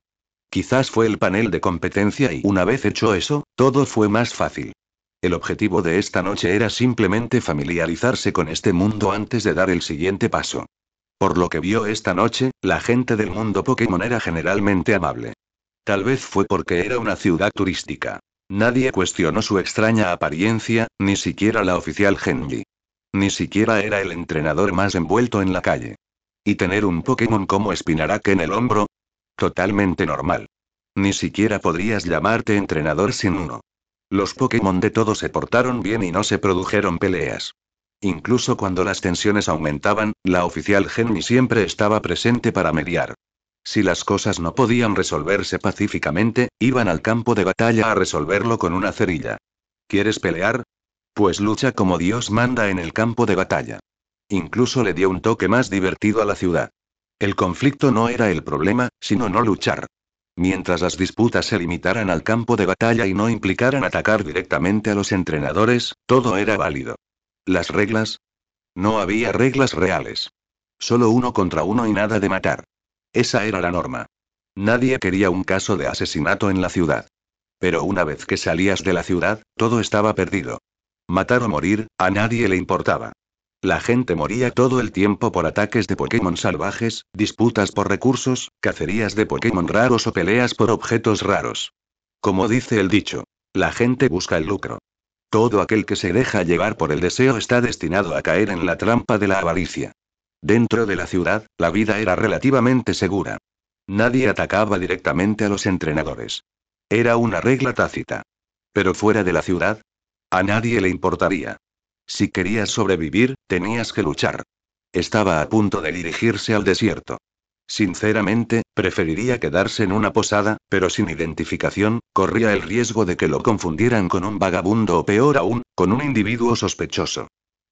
Quizás fue el panel de competencia y una vez hecho eso, todo fue más fácil. El objetivo de esta noche era simplemente familiarizarse con este mundo antes de dar el siguiente paso. Por lo que vio esta noche, la gente del mundo Pokémon era generalmente amable. Tal vez fue porque era una ciudad turística. Nadie cuestionó su extraña apariencia, ni siquiera la oficial Genji. Ni siquiera era el entrenador más envuelto en la calle. ¿Y tener un Pokémon como Spinarak en el hombro? Totalmente normal. Ni siquiera podrías llamarte entrenador sin uno. Los Pokémon de todos se portaron bien y no se produjeron peleas. Incluso cuando las tensiones aumentaban, la oficial Genji siempre estaba presente para mediar. Si las cosas no podían resolverse pacíficamente, iban al campo de batalla a resolverlo con una cerilla. ¿Quieres pelear? Pues lucha como Dios manda en el campo de batalla. Incluso le dio un toque más divertido a la ciudad. El conflicto no era el problema, sino no luchar. Mientras las disputas se limitaran al campo de batalla y no implicaran atacar directamente a los entrenadores, todo era válido. ¿Las reglas? No había reglas reales. Solo 1 contra 1 y nada de matar. Esa era la norma. Nadie quería un caso de asesinato en la ciudad. Pero una vez que salías de la ciudad, todo estaba perdido. Matar o morir, a nadie le importaba. La gente moría todo el tiempo por ataques de Pokémon salvajes, disputas por recursos, cacerías de Pokémon raros o peleas por objetos raros. Como dice el dicho, la gente busca el lucro. Todo aquel que se deja llevar por el deseo está destinado a caer en la trampa de la avaricia. Dentro de la ciudad, la vida era relativamente segura. Nadie atacaba directamente a los entrenadores. Era una regla tácita. Pero fuera de la ciudad, a nadie le importaría. Si querías sobrevivir, tenías que luchar. Estaba a punto de dirigirse al desierto. Sinceramente, preferiría quedarse en una posada, pero sin identificación, corría el riesgo de que lo confundieran con un vagabundo o peor aún, con un individuo sospechoso.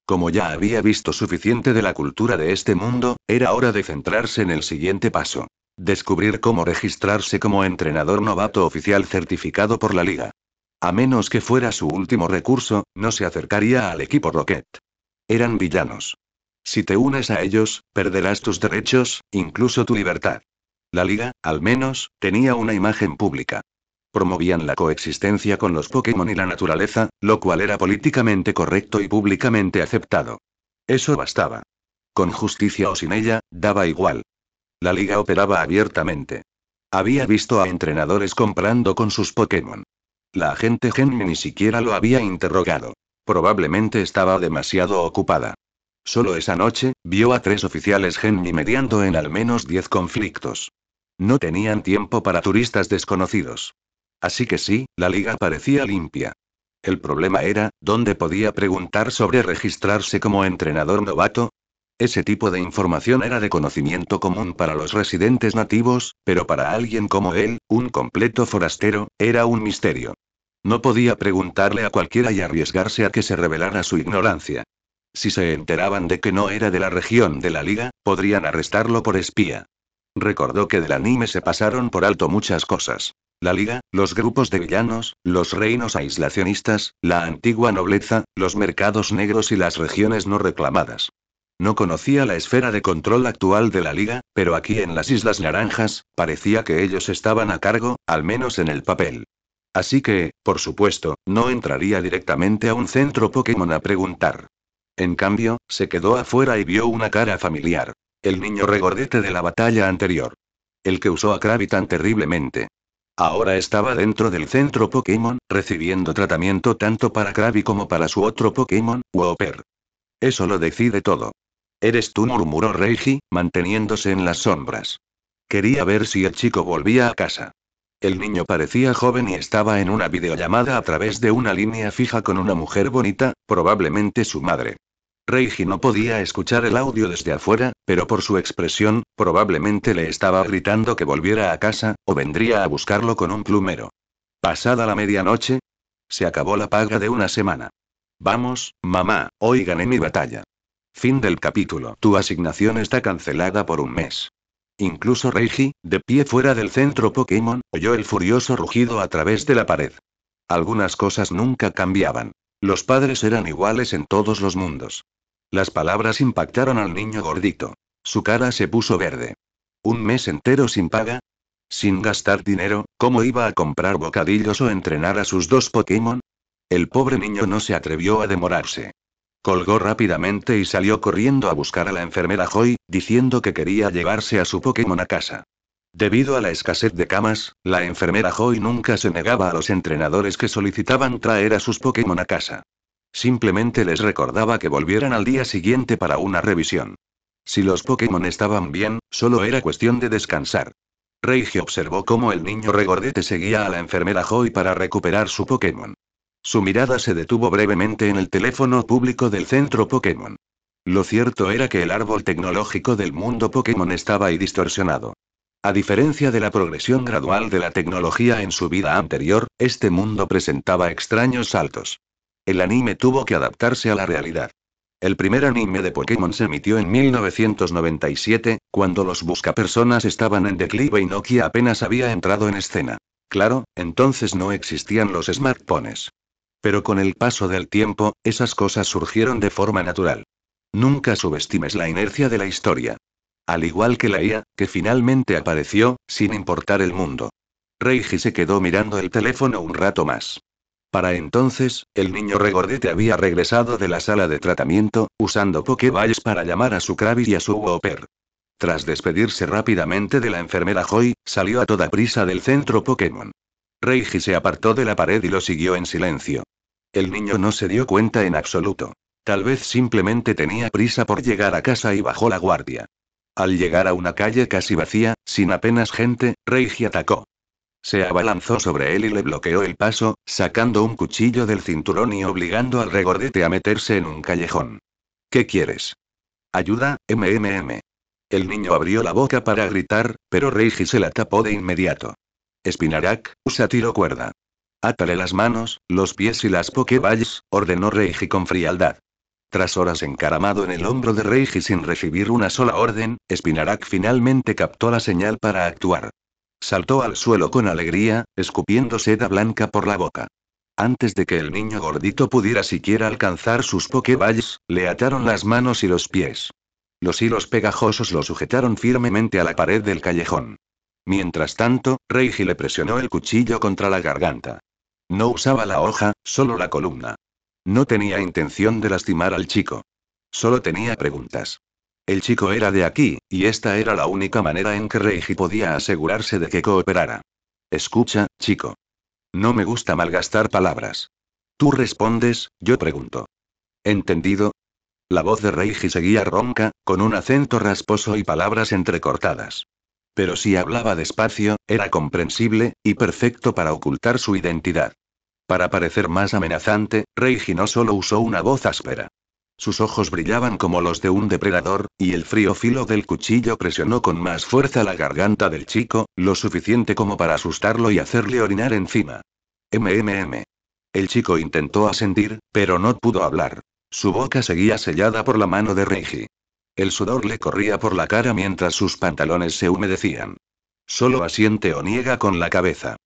Como ya había visto suficiente de la cultura de este mundo, era hora de centrarse en el siguiente paso. Descubrir cómo registrarse como entrenador novato oficial certificado por la liga. A menos que fuera su último recurso, no se acercaría al equipo Rocket. Eran villanos. Si te unes a ellos, perderás tus derechos, incluso tu libertad. La liga, al menos, tenía una imagen pública. Promovían la coexistencia con los Pokémon y la naturaleza, lo cual era políticamente correcto y públicamente aceptado. Eso bastaba. Con justicia o sin ella, daba igual. La liga operaba abiertamente. Había visto a entrenadores comprando con sus Pokémon. La agente Genmi ni siquiera lo había interrogado. Probablemente estaba demasiado ocupada. Solo esa noche, vio a 3 oficiales Genmi mediando en al menos 10 conflictos. No tenían tiempo para turistas desconocidos. Así que sí, la liga parecía limpia. El problema era, ¿dónde podía preguntar sobre registrarse como entrenador novato? Ese tipo de información era de conocimiento común para los residentes nativos, pero para alguien como él, un completo forastero, era un misterio. No podía preguntarle a cualquiera y arriesgarse a que se revelara su ignorancia. Si se enteraban de que no era de la región de la liga, podrían arrestarlo por espía. Recordó que del anime se pasaron por alto muchas cosas. La liga, los grupos de villanos, los reinos aislacionistas, la antigua nobleza, los mercados negros y las regiones no reclamadas. No conocía la esfera de control actual de la liga, pero aquí en las Islas Naranjas, parecía que ellos estaban a cargo, al menos en el papel. Así que, por supuesto, no entraría directamente a un centro Pokémon a preguntar. En cambio, se quedó afuera y vio una cara familiar. El niño regordete de la batalla anterior. El que usó a Krabby tan terriblemente. Ahora estaba dentro del centro Pokémon, recibiendo tratamiento tanto para Krabby como para su otro Pokémon, Wooper. Eso lo decide todo. Eres tú, murmuró Reiji, manteniéndose en las sombras. Quería ver si el chico volvía a casa. El niño parecía joven y estaba en una videollamada a través de una línea fija con una mujer bonita, probablemente su madre. Reiji no podía escuchar el audio desde afuera, pero por su expresión, probablemente le estaba gritando que volviera a casa, o vendría a buscarlo con un plumero. Pasada la medianoche, se acabó la paga de una semana. Vamos, mamá, hoy gané mi batalla. Fin del capítulo. Tu asignación está cancelada por un mes. Incluso Reiji, de pie fuera del centro Pokémon, oyó el furioso rugido a través de la pared. Algunas cosas nunca cambiaban. Los padres eran iguales en todos los mundos. Las palabras impactaron al niño gordito. Su cara se puso verde. ¿Un mes entero sin paga? Sin gastar dinero, ¿cómo iba a comprar bocadillos o entrenar a sus dos Pokémon? El pobre niño no se atrevió a demorarse. Colgó rápidamente y salió corriendo a buscar a la enfermera Joy, diciendo que quería llevarse a su Pokémon a casa. Debido a la escasez de camas, la enfermera Joy nunca se negaba a los entrenadores que solicitaban traer a sus Pokémon a casa. Simplemente les recordaba que volvieran al día siguiente para una revisión. Si los Pokémon estaban bien, solo era cuestión de descansar. Reiji observó cómo el niño regordete seguía a la enfermera Joy para recuperar su Pokémon. Su mirada se detuvo brevemente en el teléfono público del centro Pokémon. Lo cierto era que el árbol tecnológico del mundo Pokémon estaba ahí distorsionado. A diferencia de la progresión gradual de la tecnología en su vida anterior, este mundo presentaba extraños saltos. El anime tuvo que adaptarse a la realidad. El primer anime de Pokémon se emitió en 1997, cuando los buscapersonas estaban en declive y Nokia apenas había entrado en escena. Claro, entonces no existían los smartphones. Pero con el paso del tiempo, esas cosas surgieron de forma natural. Nunca subestimes la inercia de la historia. Al igual que la IA, que finalmente apareció, sin importar el mundo. Reiji se quedó mirando el teléfono un rato más. Para entonces, el niño regordete había regresado de la sala de tratamiento, usando Pokéballs para llamar a su Krabby y a su Wooper. Tras despedirse rápidamente de la enfermera Joy, salió a toda prisa del centro Pokémon. Reiji se apartó de la pared y lo siguió en silencio. El niño no se dio cuenta en absoluto. Tal vez simplemente tenía prisa por llegar a casa y bajó la guardia. Al llegar a una calle casi vacía, sin apenas gente, Reiji atacó. Se abalanzó sobre él y le bloqueó el paso, sacando un cuchillo del cinturón y obligando al regordete a meterse en un callejón. ¿Qué quieres? Ayuda, MMM. El niño abrió la boca para gritar, pero Reiji se la tapó de inmediato. Spinarak, usa tiro cuerda. Átale las manos, los pies y las Pokéballs, ordenó Reiji con frialdad. Tras horas encaramado en el hombro de Reiji sin recibir una sola orden, Spinarak finalmente captó la señal para actuar. Saltó al suelo con alegría, escupiendo seda blanca por la boca. Antes de que el niño gordito pudiera siquiera alcanzar sus Pokéballs, le ataron las manos y los pies. Los hilos pegajosos lo sujetaron firmemente a la pared del callejón. Mientras tanto, Reiji le presionó el cuchillo contra la garganta. No usaba la hoja, solo la columna. No tenía intención de lastimar al chico. Solo tenía preguntas. El chico era de aquí, y esta era la única manera en que Reiji podía asegurarse de que cooperara. Escucha, chico. No me gusta malgastar palabras. Tú respondes, yo pregunto. ¿Entendido? La voz de Reiji seguía ronca, con un acento rasposo y palabras entrecortadas. Pero si hablaba despacio, era comprensible, y perfecto para ocultar su identidad. Para parecer más amenazante, Reiji no solo usó una voz áspera. Sus ojos brillaban como los de un depredador, y el frío filo del cuchillo presionó con más fuerza la garganta del chico, lo suficiente como para asustarlo y hacerle orinar encima. MMM. El chico intentó asentir, pero no pudo hablar. Su boca seguía sellada por la mano de Reiji. El sudor le corría por la cara mientras sus pantalones se humedecían. Solo asiente o niega con la cabeza.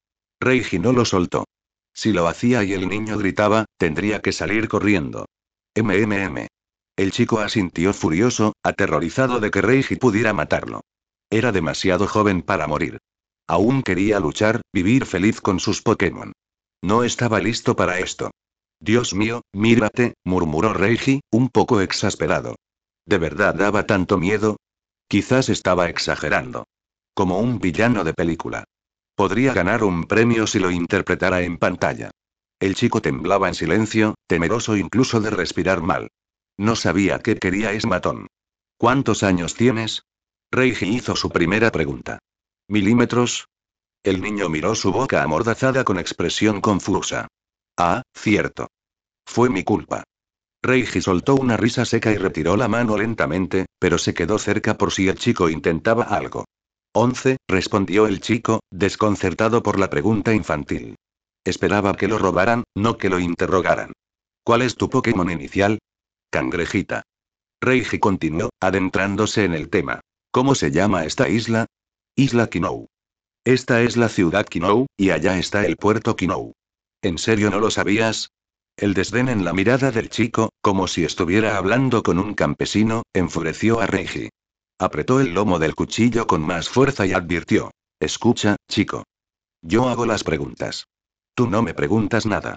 Reiji no lo soltó. Si lo hacía y el niño gritaba, tendría que salir corriendo. MMM. El chico asintió furioso, aterrorizado de que Reiji pudiera matarlo. Era demasiado joven para morir. Aún quería luchar, vivir feliz con sus Pokémon. No estaba listo para esto. Dios mío, mírate, murmuró Reiji, un poco exasperado. ¿De verdad daba tanto miedo? Quizás estaba exagerando. Como un villano de película. Podría ganar un premio si lo interpretara en pantalla. El chico temblaba en silencio, temeroso incluso de respirar mal. No sabía qué quería ese matón. ¿Cuántos años tienes? Reiji hizo su primera pregunta. ¿Milímetros? El niño miró su boca amordazada con expresión confusa. Ah, cierto. Fue mi culpa. Reiji soltó una risa seca y retiró la mano lentamente, pero se quedó cerca por si el chico intentaba algo. 11, respondió el chico, desconcertado por la pregunta infantil. Esperaba que lo robaran, no que lo interrogaran. ¿Cuál es tu Pokémon inicial? Cangrejita. Reiji continuó, adentrándose en el tema. ¿Cómo se llama esta isla? Isla Kinou. Esta es la ciudad Kinou, y allá está el puerto Kinou. ¿En serio no lo sabías? El desdén en la mirada del chico, como si estuviera hablando con un campesino, enfureció a Reiji. Apretó el lomo del cuchillo con más fuerza y advirtió. Escucha, chico. Yo hago las preguntas. Tú no me preguntas nada.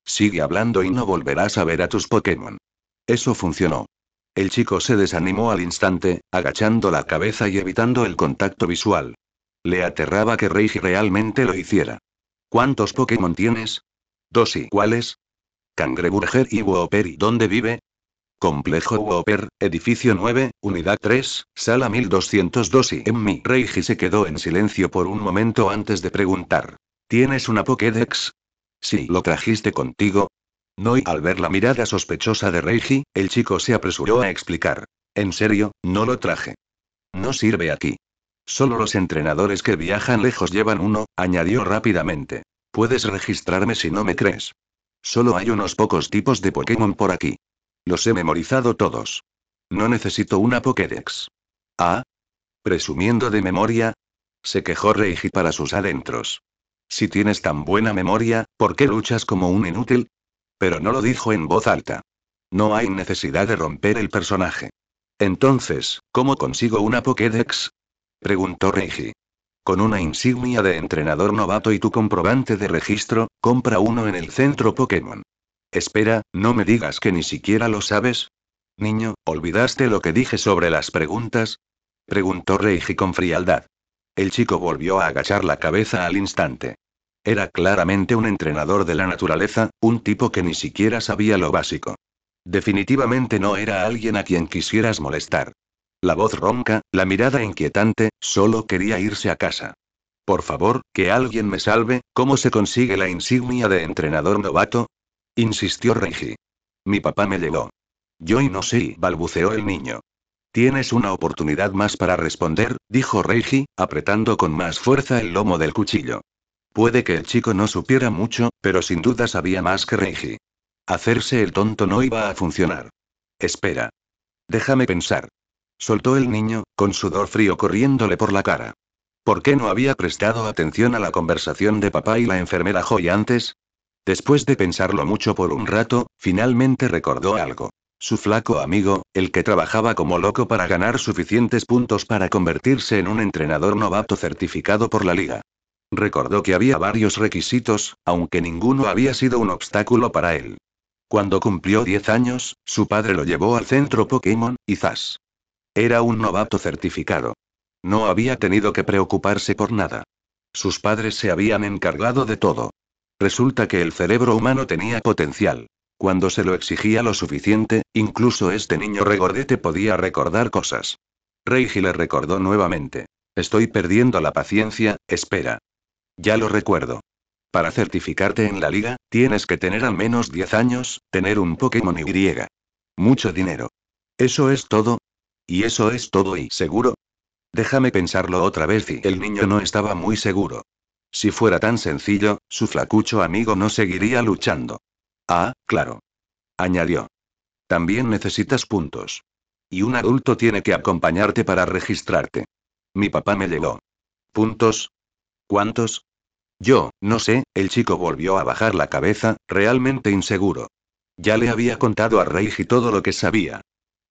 Sigue hablando y no volverás a ver a tus Pokémon. Eso funcionó. El chico se desanimó al instante, agachando la cabeza y evitando el contacto visual. Le aterraba que Reiji realmente lo hiciera. ¿Cuántos Pokémon tienes? 2 y ¿cuáles? Cangreburger y Wooper. ¿Y dónde vive? Complejo Wooper, edificio 9, unidad 3, sala 1202 y en mi. Reiji se quedó en silencio por un momento antes de preguntar. ¿Tienes una Pokédex? Sí. ¿Lo trajiste contigo? No, y al ver la mirada sospechosa de Reiji, el chico se apresuró a explicar. En serio, no lo traje. No sirve aquí. Solo los entrenadores que viajan lejos llevan uno, añadió rápidamente. Puedes registrarme si no me crees. Solo hay unos pocos tipos de Pokémon por aquí. Los he memorizado todos. No necesito una Pokédex. Ah, presumiendo de memoria, se quejó Reiji para sus adentros. Si tienes tan buena memoria, ¿por qué luchas como un inútil? Pero no lo dijo en voz alta. No hay necesidad de romper el personaje. Entonces, ¿cómo consigo una Pokédex? Preguntó Reiji. Con una insignia de entrenador novato y tu comprobante de registro, compra uno en el centro Pokémon. Espera, no me digas que ni siquiera lo sabes. Niño, ¿olvidaste lo que dije sobre las preguntas? Preguntó Reiji con frialdad. El chico volvió a agachar la cabeza al instante. Era claramente un entrenador de la naturaleza, un tipo que ni siquiera sabía lo básico. Definitivamente no era alguien a quien quisieras molestar. La voz ronca, la mirada inquietante, solo quería irse a casa. Por favor, que alguien me salve, ¿cómo se consigue la insignia de entrenador novato? Insistió Reiji. Mi papá me llevó. Yo y no sé, balbuceó el niño. Tienes una oportunidad más para responder, dijo Reiji, apretando con más fuerza el lomo del cuchillo. Puede que el chico no supiera mucho, pero sin duda sabía más que Reiji. Hacerse el tonto no iba a funcionar. Espera. Déjame pensar. Soltó el niño, con sudor frío corriéndole por la cara. ¿Por qué no había prestado atención a la conversación de papá y la enfermera Joy antes? Después de pensarlo mucho por un rato, finalmente recordó algo. Su flaco amigo, el que trabajaba como loco para ganar suficientes puntos para convertirse en un entrenador novato certificado por la liga. Recordó que había varios requisitos, aunque ninguno había sido un obstáculo para él. Cuando cumplió 10 años, su padre lo llevó al centro Pokémon, y ¡zas! Era un novato certificado. No había tenido que preocuparse por nada. Sus padres se habían encargado de todo. Resulta que el cerebro humano tenía potencial. Cuando se lo exigía lo suficiente, incluso este niño regordete podía recordar cosas. Reiji le recordó nuevamente. Estoy perdiendo la paciencia, espera. Ya lo recuerdo. Para certificarte en la liga, tienes que tener al menos 10 años, tener un Pokémon Y. Mucho dinero. ¿Eso es todo? ¿Y eso es todo y seguro? Déjame pensarlo otra vez y el niño no estaba muy seguro. Si fuera tan sencillo, su flacucho amigo no seguiría luchando. Ah, claro. Añadió. También necesitas puntos. Y un adulto tiene que acompañarte para registrarte. Mi papá me llevó. ¿Puntos? ¿Cuántos? Yo, no sé, el chico volvió a bajar la cabeza, realmente inseguro. Ya le había contado a Reiji todo lo que sabía.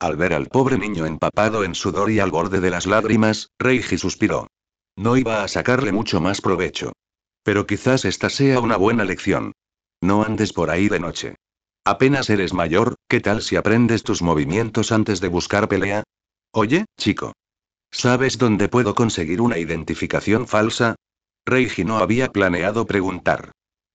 Al ver al pobre niño empapado en sudor y al borde de las lágrimas, Reiji suspiró. No iba a sacarle mucho más provecho. Pero quizás esta sea una buena lección. No andes por ahí de noche. Apenas eres mayor, ¿qué tal si aprendes tus movimientos antes de buscar pelea? Oye, chico. ¿Sabes dónde puedo conseguir una identificación falsa? Reiji no había planeado preguntar.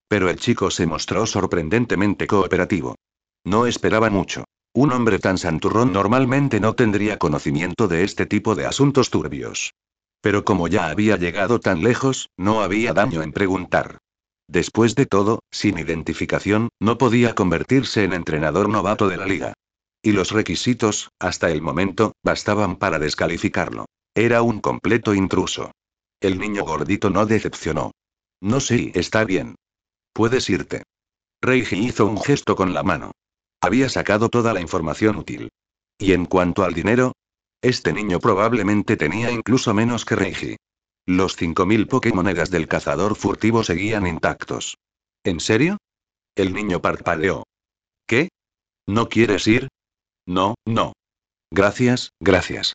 Pero el chico se mostró sorprendentemente cooperativo. No esperaba mucho. Un hombre tan santurrón normalmente no tendría conocimiento de este tipo de asuntos turbios. Pero como ya había llegado tan lejos, no había daño en preguntar. Después de todo, sin identificación, no podía convertirse en entrenador novato de la liga. Y los requisitos, hasta el momento, bastaban para descalificarlo. Era un completo intruso. El niño gordito no decepcionó. No sé, está bien. Puedes irte. Reiji hizo un gesto con la mano. Había sacado toda la información útil. Y en cuanto al dinero, este niño probablemente tenía incluso menos que Reiji. Los 5000 Pokémonedas del cazador furtivo seguían intactos. ¿En serio? El niño parpadeó. ¿Qué? ¿No quieres ir? No, no. Gracias, gracias.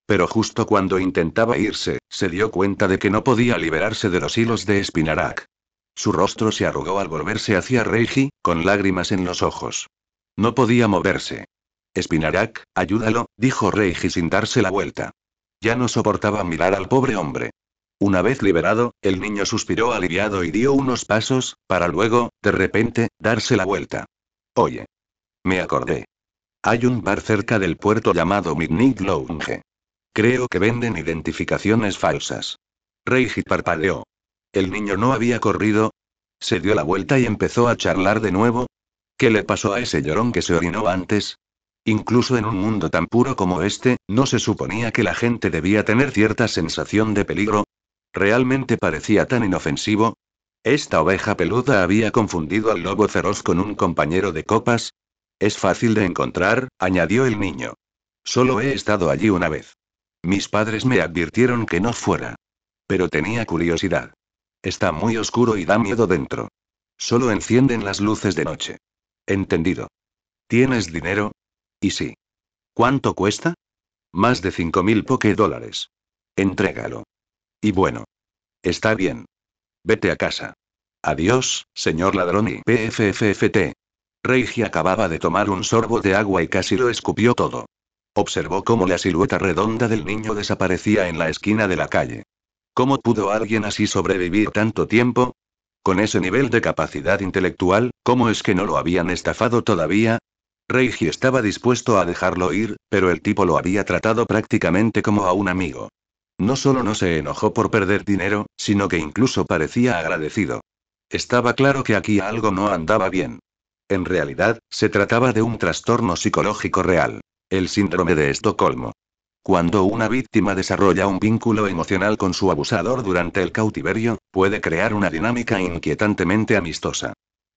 Pero justo cuando intentaba irse, se dio cuenta de que no podía liberarse de los hilos de Spinarak. Su rostro se arrugó al volverse hacia Reiji, con lágrimas en los ojos. No podía moverse. Spinarak, ayúdalo, dijo Reiji sin darse la vuelta. Ya no soportaba mirar al pobre hombre. Una vez liberado, el niño suspiró aliviado y dio unos pasos, para luego, de repente, darse la vuelta. Oye. Me acordé. Hay un bar cerca del puerto llamado Midnight Lounge. Creo que venden identificaciones falsas. Reiji parpadeó. El niño no había corrido. Se dio la vuelta y empezó a charlar de nuevo. ¿Qué le pasó a ese llorón que se orinó antes? Incluso en un mundo tan puro como este, ¿no se suponía que la gente debía tener cierta sensación de peligro? ¿Realmente parecía tan inofensivo? ¿Esta oveja peluda había confundido al lobo feroz con un compañero de copas? Es fácil de encontrar, añadió el niño. Solo he estado allí una vez. Mis padres me advirtieron que no fuera. Pero tenía curiosidad. Está muy oscuro y da miedo dentro. Solo encienden las luces de noche. Entendido. ¿Tienes dinero? Y sí. ¿Cuánto cuesta? Más de 5000 $. Entrégalo. Y bueno. Está bien. Vete a casa. Adiós, señor ladrón y PFFFT. Reiji acababa de tomar un sorbo de agua y casi lo escupió todo. Observó cómo la silueta redonda del niño desaparecía en la esquina de la calle. ¿Cómo pudo alguien así sobrevivir tanto tiempo? Con ese nivel de capacidad intelectual, ¿cómo es que no lo habían estafado todavía? Reiji estaba dispuesto a dejarlo ir, pero el tipo lo había tratado prácticamente como a un amigo. No solo no se enojó por perder dinero, sino que incluso parecía agradecido. Estaba claro que aquí algo no andaba bien. En realidad, se trataba de un trastorno psicológico real. El síndrome de Estocolmo. Cuando una víctima desarrolla un vínculo emocional con su abusador durante el cautiverio, puede crear una dinámica inquietantemente amistosa.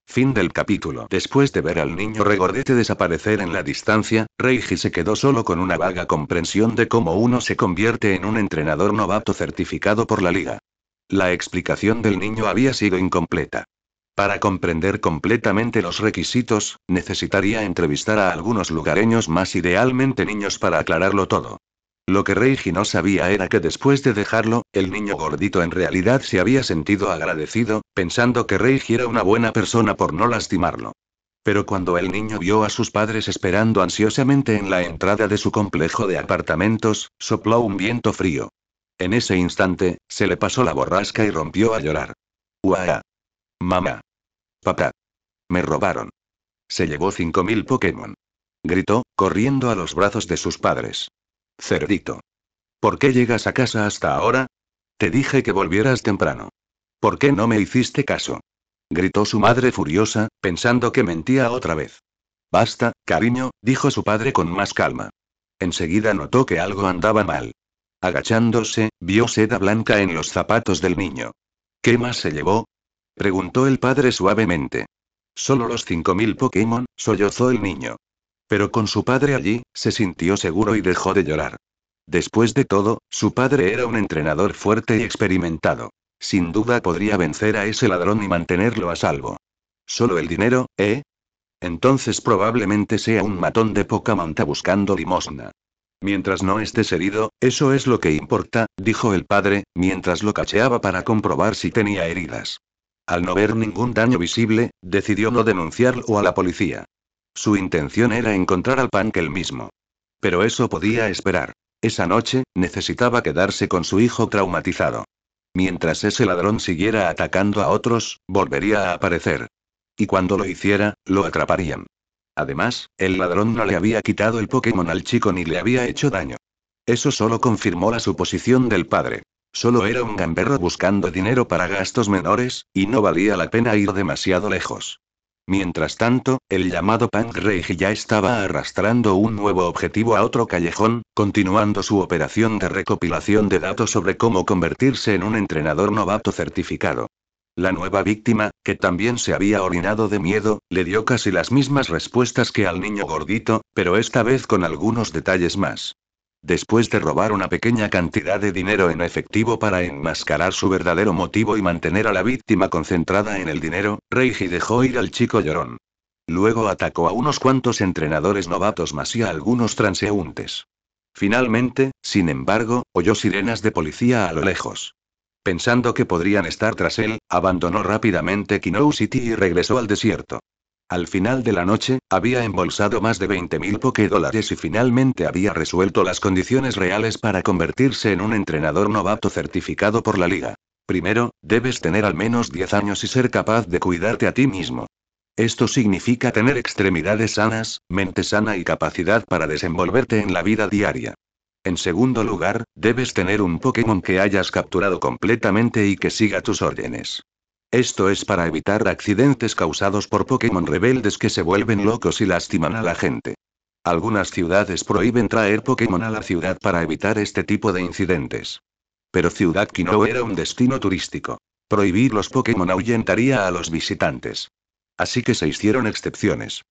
Fin del capítulo. Después de ver al niño regordete desaparecer en la distancia, Reiji se quedó solo con una vaga comprensión de cómo uno se convierte en un entrenador novato certificado por la liga. La explicación del niño había sido incompleta. Para comprender completamente los requisitos, necesitaría entrevistar a algunos lugareños más, idealmente niños, para aclararlo todo. Lo que Reiji no sabía era que después de dejarlo, el niño gordito en realidad se había sentido agradecido, pensando que Reiji era una buena persona por no lastimarlo. Pero cuando el niño vio a sus padres esperando ansiosamente en la entrada de su complejo de apartamentos, sopló un viento frío. En ese instante, se le pasó la borrasca y rompió a llorar. ¡Uah! Mamá. Papá. Me robaron. Se llevó 5000 Pokémon. Gritó, corriendo a los brazos de sus padres. Cerdito. ¿Por qué llegas a casa hasta ahora? Te dije que volvieras temprano. ¿Por qué no me hiciste caso? Gritó su madre furiosa, pensando que mentía otra vez. Basta, cariño, dijo su padre con más calma. Enseguida notó que algo andaba mal. Agachándose, vio seda blanca en los zapatos del niño. ¿Qué más se llevó? Preguntó el padre suavemente. Solo los 5000 Pokémon, sollozó el niño. Pero con su padre allí, se sintió seguro y dejó de llorar. Después de todo, su padre era un entrenador fuerte y experimentado. Sin duda podría vencer a ese ladrón y mantenerlo a salvo. ¿Solo el dinero, eh? Entonces probablemente sea un matón de poca monta buscando limosna. Mientras no estés herido, eso es lo que importa, dijo el padre, mientras lo cacheaba para comprobar si tenía heridas. Al no ver ningún daño visible, decidió no denunciarlo a la policía. Su intención era encontrar al punk él mismo. Pero eso podía esperar. Esa noche, necesitaba quedarse con su hijo traumatizado. Mientras ese ladrón siguiera atacando a otros, volvería a aparecer. Y cuando lo hiciera, lo atraparían. Además, el ladrón no le había quitado el Pokémon al chico ni le había hecho daño. Eso solo confirmó la suposición del padre. Solo era un gamberro buscando dinero para gastos menores, y no valía la pena ir demasiado lejos. Mientras tanto, el llamado Punk Reiji ya estaba arrastrando un nuevo objetivo a otro callejón, continuando su operación de recopilación de datos sobre cómo convertirse en un entrenador novato certificado. La nueva víctima, que también se había orinado de miedo, le dio casi las mismas respuestas que al niño gordito, pero esta vez con algunos detalles más. Después de robar una pequeña cantidad de dinero en efectivo para enmascarar su verdadero motivo y mantener a la víctima concentrada en el dinero, Reiji dejó ir al chico llorón. Luego atacó a unos cuantos entrenadores novatos más y a algunos transeúntes. Finalmente, sin embargo, oyó sirenas de policía a lo lejos. Pensando que podrían estar tras él, abandonó rápidamente Kino City y regresó al desierto. Al final de la noche, había embolsado más de 20.000 $, y finalmente había resuelto las condiciones reales para convertirse en un entrenador novato certificado por la liga. Primero, debes tener al menos 10 años y ser capaz de cuidarte a ti mismo. Esto significa tener extremidades sanas, mente sana y capacidad para desenvolverte en la vida diaria. En segundo lugar, debes tener un Pokémon que hayas capturado completamente y que siga tus órdenes. Esto es para evitar accidentes causados por Pokémon rebeldes que se vuelven locos y lastiman a la gente. Algunas ciudades prohíben traer Pokémon a la ciudad para evitar este tipo de incidentes. Pero Ciudad Kino era un destino turístico. Prohibir los Pokémon ahuyentaría a los visitantes. Así que se hicieron excepciones.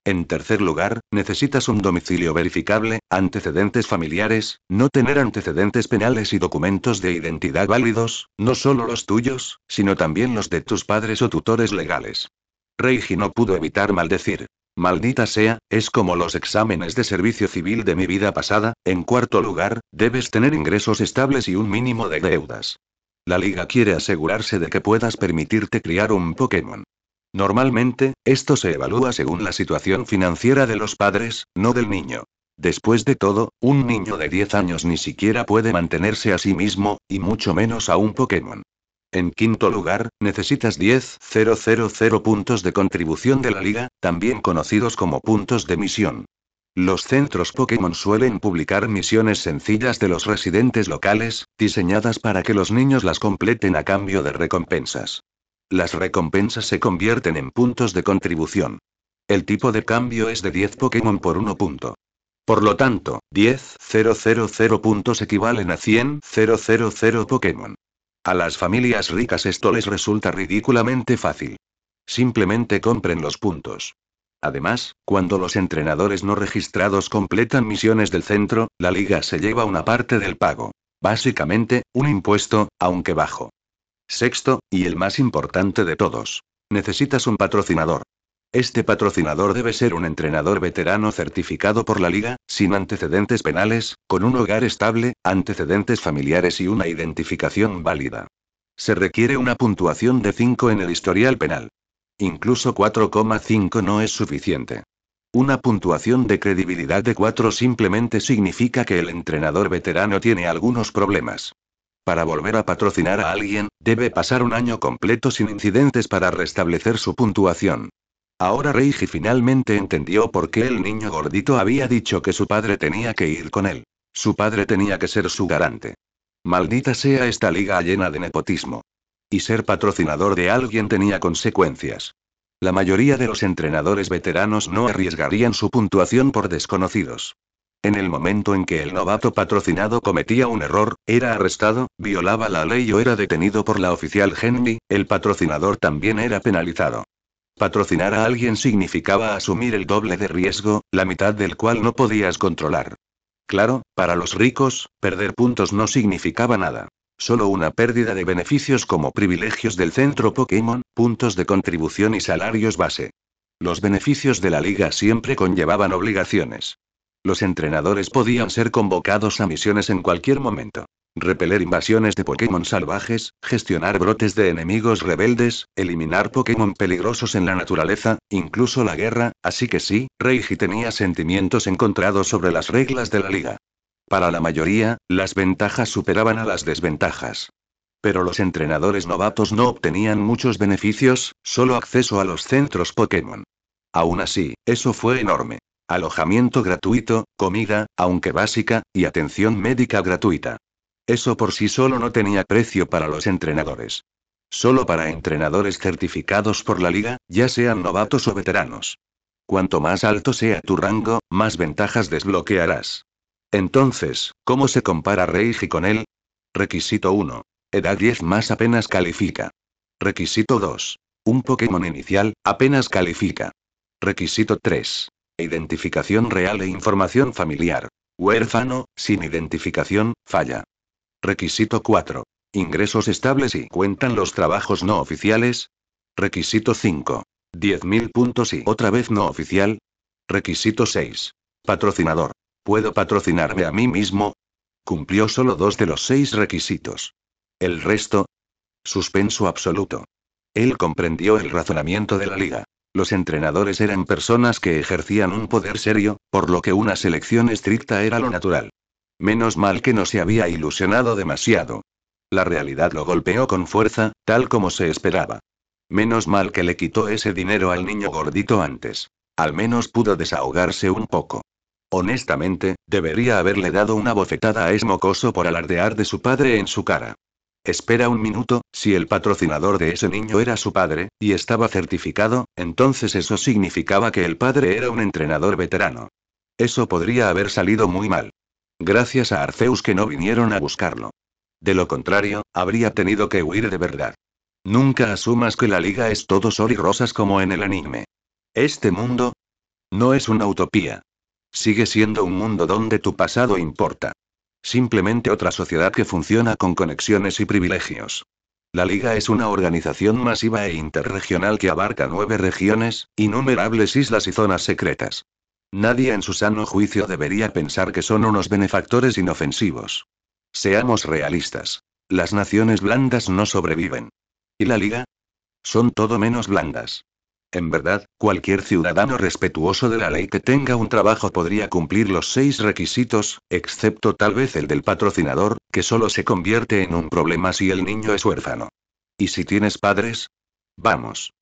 En tercer lugar, necesitas un domicilio verificable, antecedentes familiares, no tener antecedentes penales y documentos de identidad válidos, no solo los tuyos, sino también los de tus padres o tutores legales. Reiji no pudo evitar maldecir. Maldita sea, es como los exámenes de servicio civil de mi vida pasada. En cuarto lugar, debes tener ingresos estables y un mínimo de deudas. La liga quiere asegurarse de que puedas permitirte criar un Pokémon. Normalmente, esto se evalúa según la situación financiera de los padres, no del niño. Después de todo, un niño de 10 años ni siquiera puede mantenerse a sí mismo, y mucho menos a un Pokémon. En quinto lugar, necesitas 10.000 puntos de contribución de la liga, también conocidos como puntos de misión. Los centros Pokémon suelen publicar misiones sencillas de los residentes locales, diseñadas para que los niños las completen a cambio de recompensas. Las recompensas se convierten en puntos de contribución. El tipo de cambio es de 10 Pokémon por 1 punto. Por lo tanto, 10.000 puntos equivalen a 100.000 Pokémon. A las familias ricas esto les resulta ridículamente fácil. Simplemente compren los puntos. Además, cuando los entrenadores no registrados completan misiones del centro, la liga se lleva una parte del pago. Básicamente, un impuesto, aunque bajo. Sexto, y el más importante de todos. Necesitas un patrocinador. Este patrocinador debe ser un entrenador veterano certificado por la liga, sin antecedentes penales, con un hogar estable, antecedentes familiares y una identificación válida. Se requiere una puntuación de 5 en el historial penal. Incluso 4,5 no es suficiente. Una puntuación de credibilidad de 4 simplemente significa que el entrenador veterano tiene algunos problemas. Para volver a patrocinar a alguien, debe pasar un año completo sin incidentes para restablecer su puntuación. Ahora Reiji finalmente entendió por qué el niño gordito había dicho que su padre tenía que ir con él. Su padre tenía que ser su garante. Maldita sea esta liga llena de nepotismo. Y ser patrocinador de alguien tenía consecuencias. La mayoría de los entrenadores veteranos no arriesgarían su puntuación por desconocidos. En el momento en que el novato patrocinado cometía un error, era arrestado, violaba la ley o era detenido por la oficial Henry, el patrocinador también era penalizado. Patrocinar a alguien significaba asumir el doble de riesgo, la mitad del cual no podías controlar. Claro, para los ricos, perder puntos no significaba nada. Solo una pérdida de beneficios como privilegios del centro Pokémon, puntos de contribución y salarios base. Los beneficios de la liga siempre conllevaban obligaciones. Los entrenadores podían ser convocados a misiones en cualquier momento. Repeler invasiones de Pokémon salvajes, gestionar brotes de enemigos rebeldes, eliminar Pokémon peligrosos en la naturaleza, incluso la guerra, así que sí, Reiji tenía sentimientos encontrados sobre las reglas de la liga. Para la mayoría, las ventajas superaban a las desventajas. Pero los entrenadores novatos no obtenían muchos beneficios, solo acceso a los centros Pokémon. Aún así, eso fue enorme. Alojamiento gratuito, comida, aunque básica, y atención médica gratuita. Eso por sí solo no tenía precio para los entrenadores. Solo para entrenadores certificados por la liga, ya sean novatos o veteranos. Cuanto más alto sea tu rango, más ventajas desbloquearás. Entonces, ¿cómo se compara Reiji con él? Requisito 1. Edad 10 más apenas califica. Requisito 2. Un Pokémon inicial, apenas califica. Requisito 3. Identificación real e información familiar. Huérfano, sin identificación, falla. Requisito 4. Ingresos estables y cuentan los trabajos no oficiales. Requisito 5. 10.000 puntos y otra vez no oficial. Requisito 6. Patrocinador. ¿Puedo patrocinarme a mí mismo? Cumplió solo 2 de los 6 requisitos. El resto. Suspenso absoluto. Él comprendió el razonamiento de la liga. Los entrenadores eran personas que ejercían un poder serio, por lo que una selección estricta era lo natural. Menos mal que no se había ilusionado demasiado. La realidad lo golpeó con fuerza, tal como se esperaba. Menos mal que le quitó ese dinero al niño gordito antes. Al menos pudo desahogarse un poco. Honestamente, debería haberle dado una bofetada a ese mocoso por alardear de su padre en su cara. Espera un minuto, si el patrocinador de ese niño era su padre, y estaba certificado, entonces eso significaba que el padre era un entrenador veterano. Eso podría haber salido muy mal. Gracias a Arceus que no vinieron a buscarlo. De lo contrario, habría tenido que huir de verdad. Nunca asumas que la liga es todo sol y rosas como en el anime. Este mundo no es una utopía. Sigue siendo un mundo donde tu pasado importa. Simplemente otra sociedad que funciona con conexiones y privilegios. La Liga es una organización masiva e interregional que abarca 9 regiones, innumerables islas y zonas secretas. Nadie en su sano juicio debería pensar que son unos benefactores inofensivos. Seamos realistas. Las naciones blandas no sobreviven. ¿Y la Liga? Son todo menos blandas. En verdad, cualquier ciudadano respetuoso de la ley que tenga un trabajo podría cumplir los 6 requisitos, excepto tal vez el del patrocinador, que solo se convierte en un problema si el niño es huérfano. ¿Y si tienes padres? Vamos.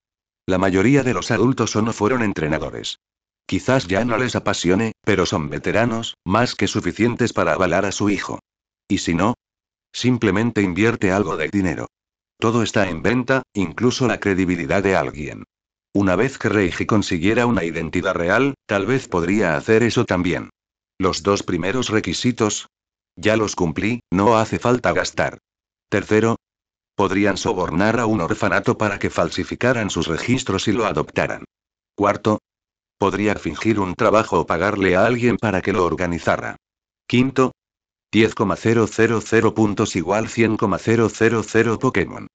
La mayoría de los adultos o no fueron entrenadores. Quizás ya no les apasione, pero son veteranos, más que suficientes para avalar a su hijo. ¿Y si no? Simplemente invierte algo de dinero. Todo está en venta, incluso la credibilidad de alguien. Una vez que Reiji consiguiera una identidad real, tal vez podría hacer eso también. Los 2 primeros requisitos. Ya los cumplí, no hace falta gastar. Tercero. Podrían sobornar a un orfanato para que falsificaran sus registros y lo adoptaran. Cuarto. Podría fingir un trabajo o pagarle a alguien para que lo organizara. Quinto. 10,000 puntos igual 100,000 Pokémon.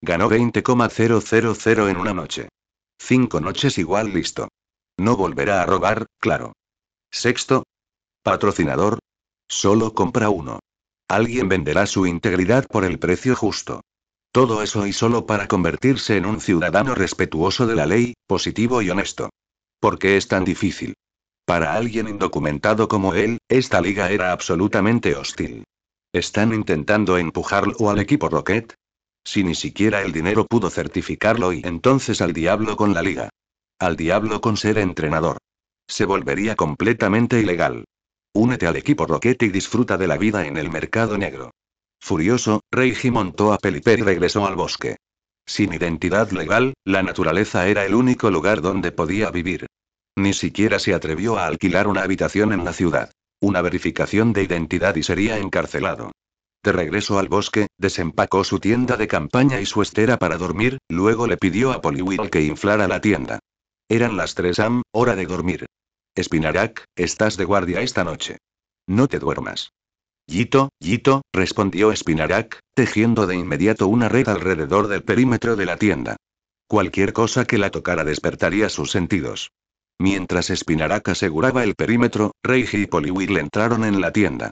Ganó 20,000 en una noche. 5 noches igual listo. No volverá a robar, claro. Sexto. Patrocinador. Solo compra uno. Alguien venderá su integridad por el precio justo. Todo eso y solo para convertirse en un ciudadano respetuoso de la ley, positivo y honesto. ¿Por qué es tan difícil? Para alguien indocumentado como él, esta liga era absolutamente hostil. ¿Están intentando empujarlo al equipo Rocket? Si ni siquiera el dinero pudo certificarlo y entonces al diablo con la liga. Al diablo con ser entrenador. Se volvería completamente ilegal. Únete al equipo Rocket y disfruta de la vida en el mercado negro. Furioso, Reiji montó a Pelipper y regresó al bosque. Sin identidad legal, la naturaleza era el único lugar donde podía vivir. Ni siquiera se atrevió a alquilar una habitación en la ciudad. Una verificación de identidad y sería encarcelado. De regreso al bosque, desempacó su tienda de campaña y su estera para dormir, luego le pidió a Poliwhirl que inflara la tienda. Eran las 3 am, hora de dormir. Spinarak, estás de guardia esta noche. No te duermas. Yito, respondió Spinarak, tejiendo de inmediato una red alrededor del perímetro de la tienda. Cualquier cosa que la tocara despertaría sus sentidos. Mientras Spinarak aseguraba el perímetro, Reiji y Poliwhirl entraron en la tienda.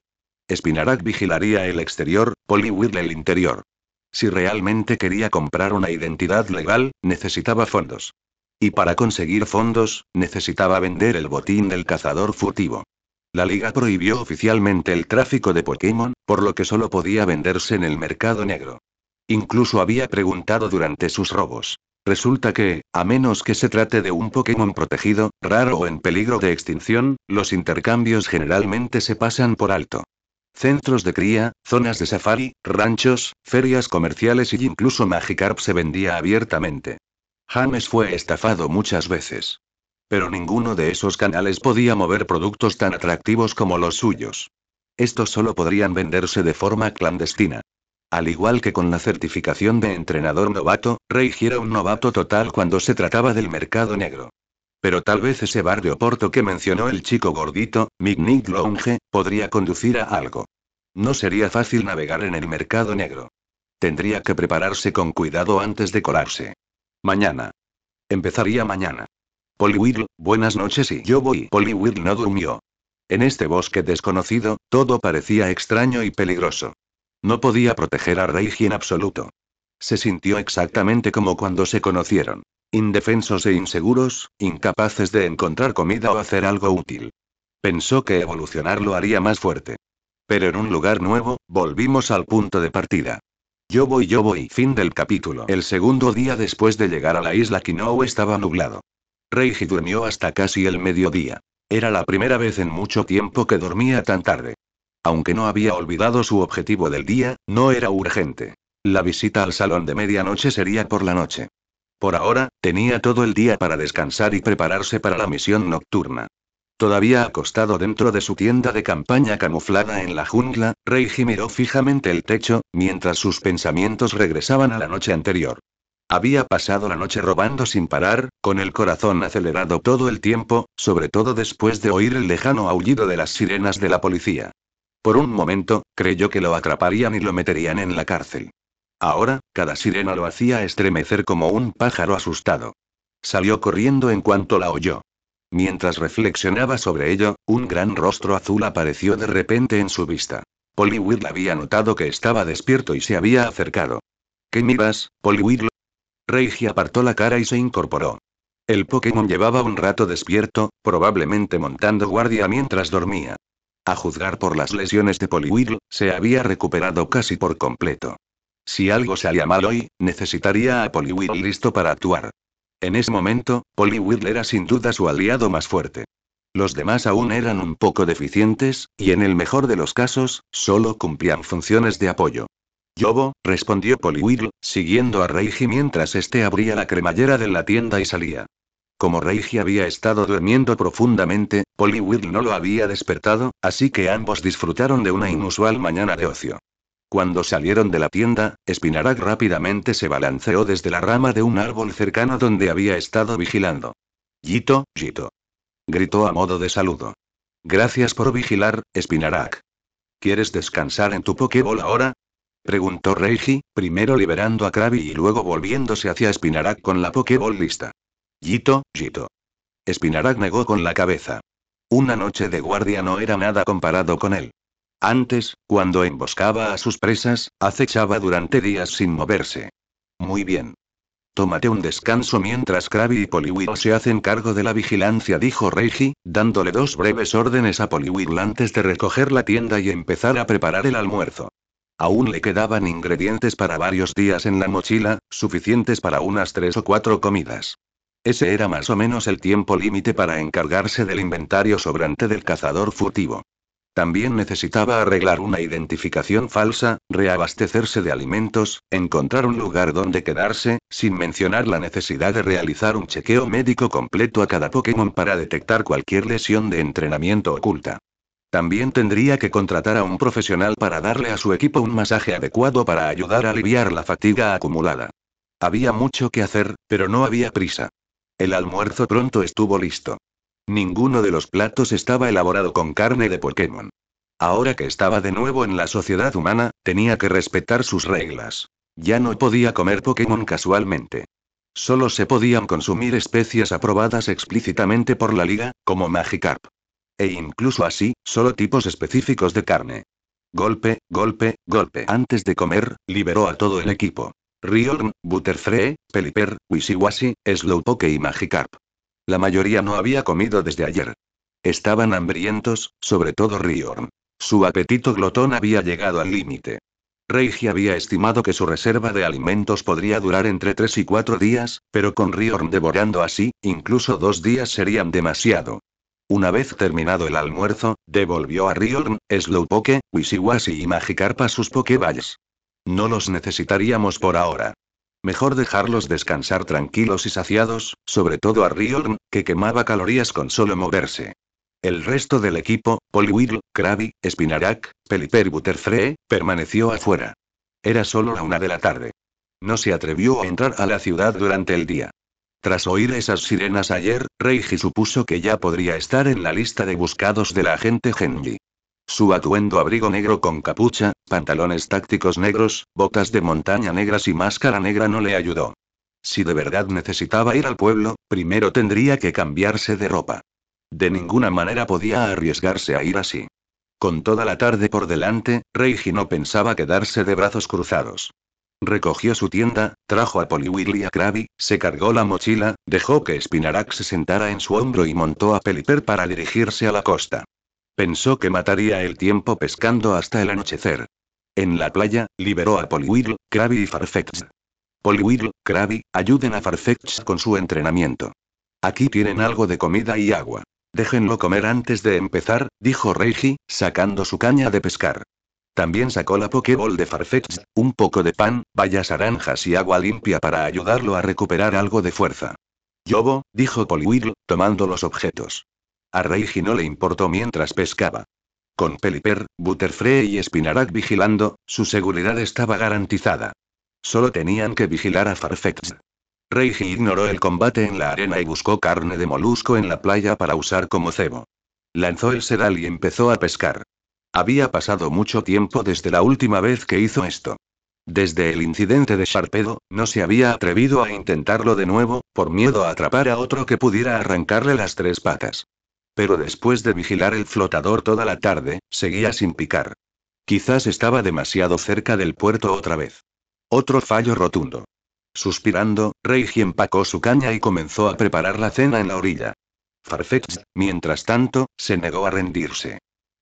Spinarak vigilaría el exterior, Poliwhirl el interior. Si realmente quería comprar una identidad legal, necesitaba fondos. Y para conseguir fondos, necesitaba vender el botín del cazador furtivo. La liga prohibió oficialmente el tráfico de Pokémon, por lo que solo podía venderse en el mercado negro. Incluso había preguntado durante sus robos. Resulta que, a menos que se trate de un Pokémon protegido, raro o en peligro de extinción, los intercambios generalmente se pasan por alto. Centros de cría, zonas de safari, ranchos, ferias comerciales y incluso Magikarp se vendía abiertamente. James fue estafado muchas veces. Pero ninguno de esos canales podía mover productos tan atractivos como los suyos. Estos solo podrían venderse de forma clandestina. Al igual que con la certificación de entrenador novato, Reiji era un novato total cuando se trataba del mercado negro. Pero tal vez ese bar de Oporto que mencionó el chico gordito, Midnight Lounge, podría conducir a algo. No sería fácil navegar en el mercado negro. Tendría que prepararse con cuidado antes de colarse. Mañana. Empezaría mañana. Poliwhirl, buenas noches y yo voy. Poliwhirl no durmió. En este bosque desconocido, todo parecía extraño y peligroso. No podía proteger a Reiji en absoluto. Se sintió exactamente como cuando se conocieron. Indefensos e inseguros, incapaces de encontrar comida o hacer algo útil. Pensó que evolucionar lo haría más fuerte. Pero en un lugar nuevo, volvimos al punto de partida. Yo voy. Fin del capítulo. El segundo día después de llegar a la isla Kinou estaba nublado. Reiji durmió hasta casi el mediodía. Era la primera vez en mucho tiempo que dormía tan tarde. Aunque no había olvidado su objetivo del día, no era urgente. La visita al salón de medianoche sería por la noche. Por ahora, tenía todo el día para descansar y prepararse para la misión nocturna. Todavía acostado dentro de su tienda de campaña camuflada en la jungla, Reiji miró fijamente el techo, mientras sus pensamientos regresaban a la noche anterior. Había pasado la noche robando sin parar, con el corazón acelerado todo el tiempo, sobre todo después de oír el lejano aullido de las sirenas de la policía. Por un momento, creyó que lo atraparían y lo meterían en la cárcel. Ahora, cada sirena lo hacía estremecer como un pájaro asustado. Salió corriendo en cuanto la oyó. Mientras reflexionaba sobre ello, un gran rostro azul apareció de repente en su vista. Poliwhirl había notado que estaba despierto y se había acercado. ¿Qué miras, Poliwhirl? Reiji apartó la cara y se incorporó. El Pokémon llevaba un rato despierto, probablemente montando guardia mientras dormía. A juzgar por las lesiones de Poliwhirl, se había recuperado casi por completo. Si algo salía mal hoy, necesitaría a Poliwhirl listo para actuar. En ese momento, Poliwhirl era sin duda su aliado más fuerte. Los demás aún eran un poco deficientes, y en el mejor de los casos, solo cumplían funciones de apoyo. Yobo, respondió Poliwhirl, siguiendo a Reiji mientras este abría la cremallera de la tienda y salía. Como Reiji había estado durmiendo profundamente, Poliwhirl no lo había despertado, así que ambos disfrutaron de una inusual mañana de ocio. Cuando salieron de la tienda, Spinarak rápidamente se balanceó desde la rama de un árbol cercano donde había estado vigilando. Jito, Jito. Gritó a modo de saludo. Gracias por vigilar, Spinarak. ¿Quieres descansar en tu Pokéball ahora? Preguntó Reiji, primero liberando a Krabby y luego volviéndose hacia Spinarak con la Pokéball lista. Jito, Jito. Spinarak negó con la cabeza. Una noche de guardia no era nada comparado con él. Antes, cuando emboscaba a sus presas, acechaba durante días sin moverse. Muy bien. Tómate un descanso mientras Krabby y Poliwhirl se hacen cargo de la vigilancia, dijo Reiji, dándole dos breves órdenes a Poliwhirl antes de recoger la tienda y empezar a preparar el almuerzo. Aún le quedaban ingredientes para varios días en la mochila, suficientes para unas 3 o 4 comidas. Ese era más o menos el tiempo límite para encargarse del inventario sobrante del cazador furtivo. También necesitaba arreglar una identificación falsa, reabastecerse de alimentos, encontrar un lugar donde quedarse, sin mencionar la necesidad de realizar un chequeo médico completo a cada Pokémon para detectar cualquier lesión de entrenamiento oculta. También tendría que contratar a un profesional para darle a su equipo un masaje adecuado para ayudar a aliviar la fatiga acumulada. Había mucho que hacer, pero no había prisa. El almuerzo pronto estuvo listo. Ninguno de los platos estaba elaborado con carne de Pokémon. Ahora que estaba de nuevo en la sociedad humana, tenía que respetar sus reglas. Ya no podía comer Pokémon casualmente. Solo se podían consumir especies aprobadas explícitamente por la liga, como Magikarp. E incluso así, solo tipos específicos de carne. Golpe, golpe, golpe. Antes de comer, liberó a todo el equipo. Riorn, Butterfree, Pelipper, Wishiwashi, Slowpoke y Magikarp. La mayoría no había comido desde ayer. Estaban hambrientos, sobre todo Riorn. Su apetito glotón había llegado al límite. Reiji había estimado que su reserva de alimentos podría durar entre 3 y 4 días, pero con Riorn devorando así, incluso 2 días serían demasiado. Una vez terminado el almuerzo, devolvió a Riorn, Slowpoke, Wishiwashi y Magikarp a sus Pokéballs. No los necesitaríamos por ahora. Mejor dejarlos descansar tranquilos y saciados, sobre todo a Riorn, que quemaba calorías con solo moverse. El resto del equipo, Poliwhirl, Krabby, Spinarak, Pelipper y Butterfree, permaneció afuera. Era solo la 1 de la tarde. No se atrevió a entrar a la ciudad durante el día. Tras oír esas sirenas ayer, Reiji supuso que ya podría estar en la lista de buscados de la agente Genji. Su atuendo abrigo negro con capucha, pantalones tácticos negros, botas de montaña negras y máscara negra no le ayudó. Si de verdad necesitaba ir al pueblo, primero tendría que cambiarse de ropa. De ninguna manera podía arriesgarse a ir así. Con toda la tarde por delante, Reiji no pensaba quedarse de brazos cruzados. Recogió su tienda, trajo a Poliwhirl y a Krabby, se cargó la mochila, dejó que Spinarak se sentara en su hombro y montó a Pelipper para dirigirse a la costa. Pensó que mataría el tiempo pescando hasta el anochecer. En la playa, liberó a Poliwhirl, Krabby y Farfetch'd. Poliwhirl, Krabby, ayuden a Farfetch'd con su entrenamiento. Aquí tienen algo de comida y agua. Déjenlo comer antes de empezar, dijo Reiji, sacando su caña de pescar. También sacó la Pokéball de Farfetch'd, un poco de pan, bayas naranjas y agua limpia para ayudarlo a recuperar algo de fuerza. Yobo, dijo Poliwhirl, tomando los objetos. A Reiji no le importó mientras pescaba. Con Pelipper, Butterfree y Spinarak vigilando, su seguridad estaba garantizada. Solo tenían que vigilar a Farfetch'd. Reiji ignoró el combate en la arena y buscó carne de molusco en la playa para usar como cebo. Lanzó el sedal y empezó a pescar. Había pasado mucho tiempo desde la última vez que hizo esto. Desde el incidente de Sharpedo, no se había atrevido a intentarlo de nuevo, por miedo a atrapar a otro que pudiera arrancarle las 3 patas. Pero después de vigilar el flotador toda la tarde, seguía sin picar. Quizás estaba demasiado cerca del puerto otra vez. Otro fallo rotundo. Suspirando, Reiji empacó su caña y comenzó a preparar la cena en la orilla. Farfetch'd, mientras tanto, se negó a rendirse.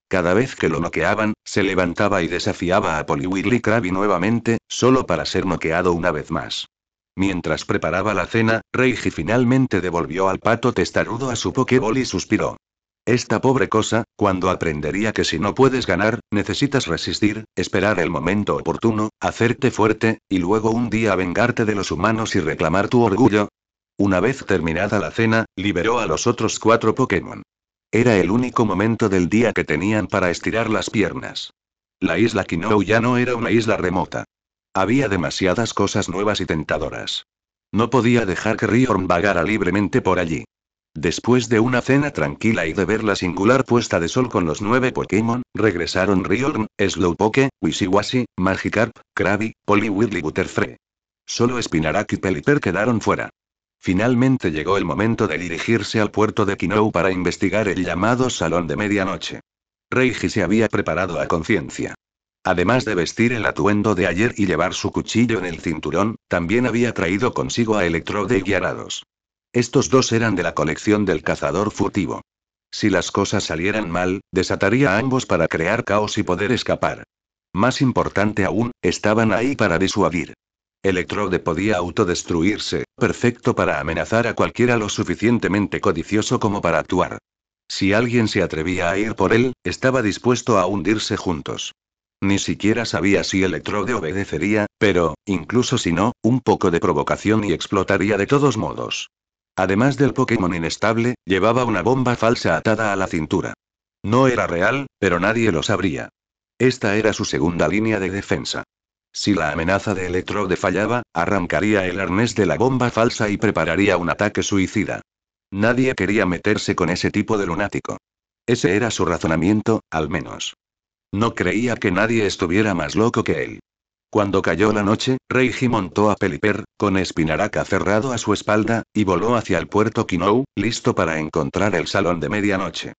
Cada vez que lo noqueaban, se levantaba y desafiaba a Poliwhirl y Krabby nuevamente, solo para ser noqueado una vez más. Mientras preparaba la cena, Reiji finalmente devolvió al pato testarudo a su Pokéball y suspiró. Esta pobre cosa, ¿cuándo aprendería que si no puedes ganar, necesitas resistir, esperar el momento oportuno, hacerte fuerte, y luego un día vengarte de los humanos y reclamar tu orgullo? Una vez terminada la cena, liberó a los otros 4 Pokémon. Era el único momento del día que tenían para estirar las piernas. La isla Kinou ya no era una isla remota. Había demasiadas cosas nuevas y tentadoras. No podía dejar que Riorn vagara libremente por allí. Después de una cena tranquila y de ver la singular puesta de sol con los 9 Pokémon, regresaron Riorn, Slowpoke, Wishiwashi, Magikarp, Krabby, Poliwhirl y Butterfree. Solo Spinarak y Pelipper quedaron fuera. Finalmente llegó el momento de dirigirse al puerto de Kinou para investigar el llamado Salón de Medianoche. Reiji se había preparado a conciencia. Además de vestir el atuendo de ayer y llevar su cuchillo en el cinturón, también había traído consigo a Electrode y Gyarados. Estos 2 eran de la colección del cazador furtivo. Si las cosas salieran mal, desataría a ambos para crear caos y poder escapar. Más importante aún, estaban ahí para disuadir. Electrode podía autodestruirse, perfecto para amenazar a cualquiera lo suficientemente codicioso como para actuar. Si alguien se atrevía a ir por él, estaba dispuesto a hundirse juntos. Ni siquiera sabía si Electrode obedecería, pero, incluso si no, un poco de provocación y explotaría de todos modos. Además del Pokémon inestable, llevaba una bomba falsa atada a la cintura. No era real, pero nadie lo sabría. Esta era su segunda línea de defensa. Si la amenaza de Electrode fallaba, arrancaría el arnés de la bomba falsa y prepararía un ataque suicida. Nadie quería meterse con ese tipo de lunático. Ese era su razonamiento, al menos. No creía que nadie estuviera más loco que él. Cuando cayó la noche, Reiji montó a Pelipper, con Spinarak aferrado a su espalda, y voló hacia el puerto Kinou, listo para encontrar el salón de medianoche.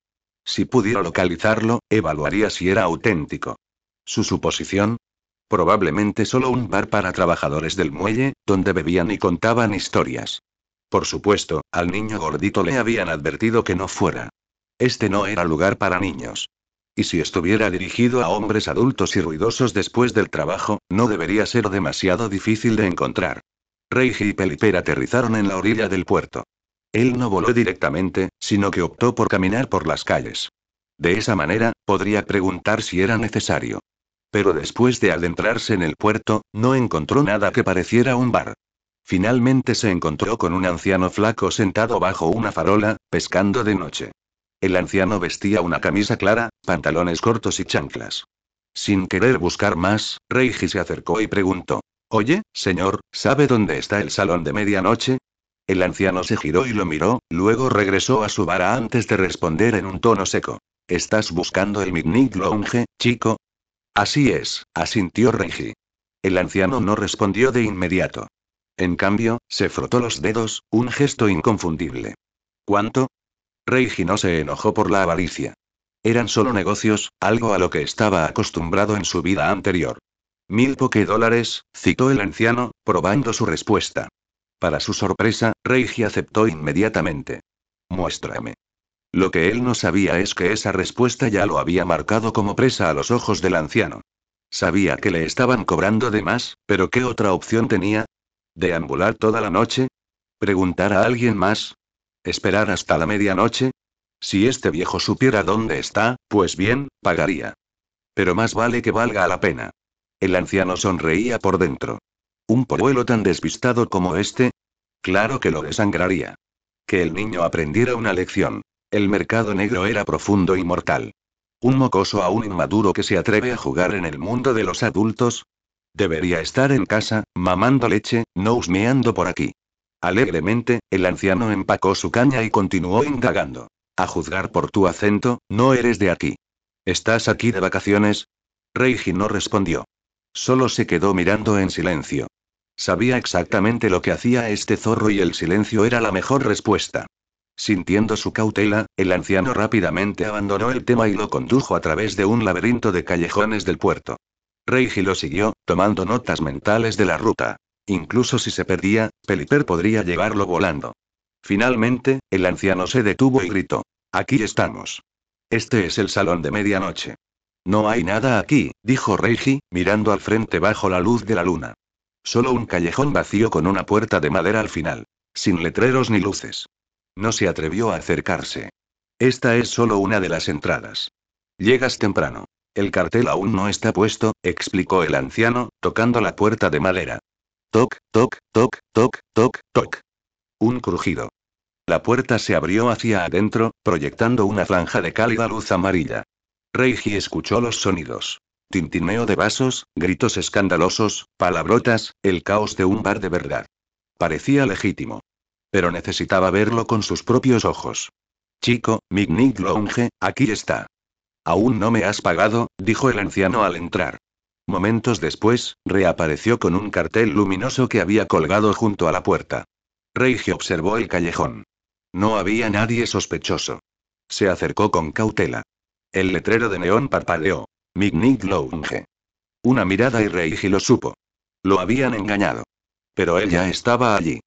Si pudiera localizarlo, evaluaría si era auténtico. Su suposición: probablemente solo un bar para trabajadores del muelle, donde bebían y contaban historias. Por supuesto, al niño gordito le habían advertido que no fuera. Este no era lugar para niños. Y si estuviera dirigido a hombres adultos y ruidosos después del trabajo, no debería ser demasiado difícil de encontrar. Reiji y Pelipper aterrizaron en la orilla del puerto. Él no voló directamente, sino que optó por caminar por las calles. De esa manera, podría preguntar si era necesario. Pero después de adentrarse en el puerto, no encontró nada que pareciera un bar. Finalmente se encontró con un anciano flaco sentado bajo una farola, pescando de noche. El anciano vestía una camisa clara, pantalones cortos y chanclas. Sin querer buscar más, Reiji se acercó y preguntó: «Oye, señor, ¿sabe dónde está el salón de medianoche?» El anciano se giró y lo miró, luego regresó a su vara antes de responder en un tono seco: «¿Estás buscando el Midnight Lounge, chico?» «Así es», asintió Reiji. El anciano no respondió de inmediato. En cambio, se frotó los dedos, un gesto inconfundible. «¿Cuánto?» Reiji no se enojó por la avaricia. Eran solo negocios, algo a lo que estaba acostumbrado en su vida anterior. $1000, citó el anciano, probando su respuesta. Para su sorpresa, Reiji aceptó inmediatamente. «Muéstrame». Lo que él no sabía es que esa respuesta ya lo había marcado como presa a los ojos del anciano. Sabía que le estaban cobrando de más, pero ¿qué otra opción tenía? ¿Deambular toda la noche? ¿Preguntar a alguien más? ¿Esperar hasta la medianoche? Si este viejo supiera dónde está, pues bien, pagaría. Pero más vale que valga la pena. El anciano sonreía por dentro. ¿Un polluelo tan despistado como este? Claro que lo desangraría. Que el niño aprendiera una lección. El mercado negro era profundo y mortal. ¿Un mocoso aún inmaduro que se atreve a jugar en el mundo de los adultos? Debería estar en casa, mamando leche, no husmeando por aquí. Alegremente, el anciano empacó su caña y continuó indagando. A juzgar por tu acento, no eres de aquí. ¿Estás aquí de vacaciones? Reiji no respondió. Solo se quedó mirando en silencio. Sabía exactamente lo que hacía este zorro y el silencio era la mejor respuesta. Sintiendo su cautela, el anciano rápidamente abandonó el tema y lo condujo a través de un laberinto de callejones del puerto. Reiji lo siguió, tomando notas mentales de la ruta. Incluso si se perdía, Pelipper podría llevarlo volando. Finalmente, el anciano se detuvo y gritó: «Aquí estamos. Este es el salón de medianoche». «No hay nada aquí», dijo Reiji, mirando al frente bajo la luz de la luna. Solo un callejón vacío con una puerta de madera al final. Sin letreros ni luces. No se atrevió a acercarse. «Esta es solo una de las entradas. Llegas temprano. El cartel aún no está puesto», explicó el anciano, tocando la puerta de madera. Toc, toc, toc, toc, toc, toc. Un crujido. La puerta se abrió hacia adentro, proyectando una franja de cálida luz amarilla. Reiji escuchó los sonidos. Tintineo de vasos, gritos escandalosos, palabrotas, el caos de un bar de verdad. Parecía legítimo. Pero necesitaba verlo con sus propios ojos. «Chico, Midnight Lounge, aquí está». «Aún no me has pagado», dijo el anciano al entrar. Momentos después, reapareció con un cartel luminoso que había colgado junto a la puerta. Reiji observó el callejón. No había nadie sospechoso. Se acercó con cautela. El letrero de neón parpadeó. Midnight Lounge. Una mirada y Reiji lo supo. Lo habían engañado. Pero él ya estaba allí.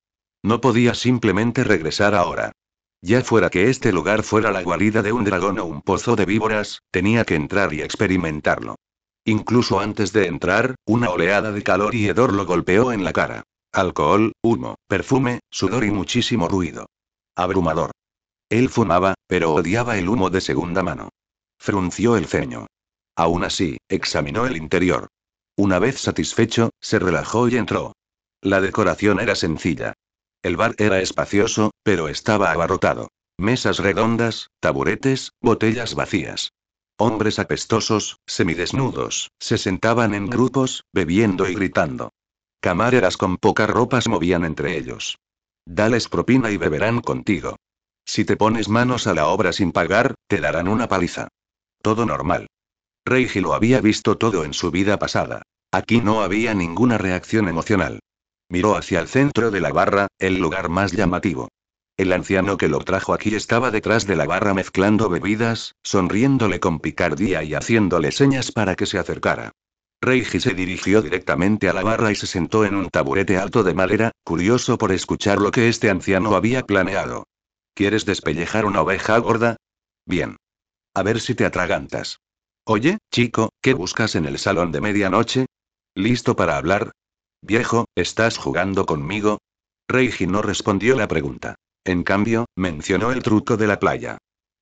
No podía simplemente regresar ahora. Ya fuera que este lugar fuera la guarida de un dragón o un pozo de víboras, tenía que entrar y experimentarlo. Incluso antes de entrar, una oleada de calor y hedor lo golpeó en la cara. Alcohol, humo, perfume, sudor y muchísimo ruido. Abrumador. Él fumaba, pero odiaba el humo de segunda mano. Frunció el ceño. Aún así, examinó el interior. Una vez satisfecho, se relajó y entró. La decoración era sencilla. El bar era espacioso, pero estaba abarrotado. Mesas redondas, taburetes, botellas vacías. Hombres apestosos, semidesnudos, se sentaban en grupos, bebiendo y gritando. Camareras con pocas ropas movían entre ellos. Dales propina y beberán contigo. Si te pones manos a la obra sin pagar, te darán una paliza. Todo normal. Reiji lo había visto todo en su vida pasada. Aquí no había ninguna reacción emocional. Miró hacia el centro de la barra, el lugar más llamativo. El anciano que lo trajo aquí estaba detrás de la barra mezclando bebidas, sonriéndole con picardía y haciéndole señas para que se acercara. Reiji se dirigió directamente a la barra y se sentó en un taburete alto de madera, curioso por escuchar lo que este anciano había planeado. ¿Quieres despellejar una oveja gorda? Bien. A ver si te atragantas. Oye, chico, ¿qué buscas en el salón de medianoche? ¿Listo para hablar? Viejo, ¿estás jugando conmigo? Reiji no respondió la pregunta. En cambio, mencionó el truco de la playa.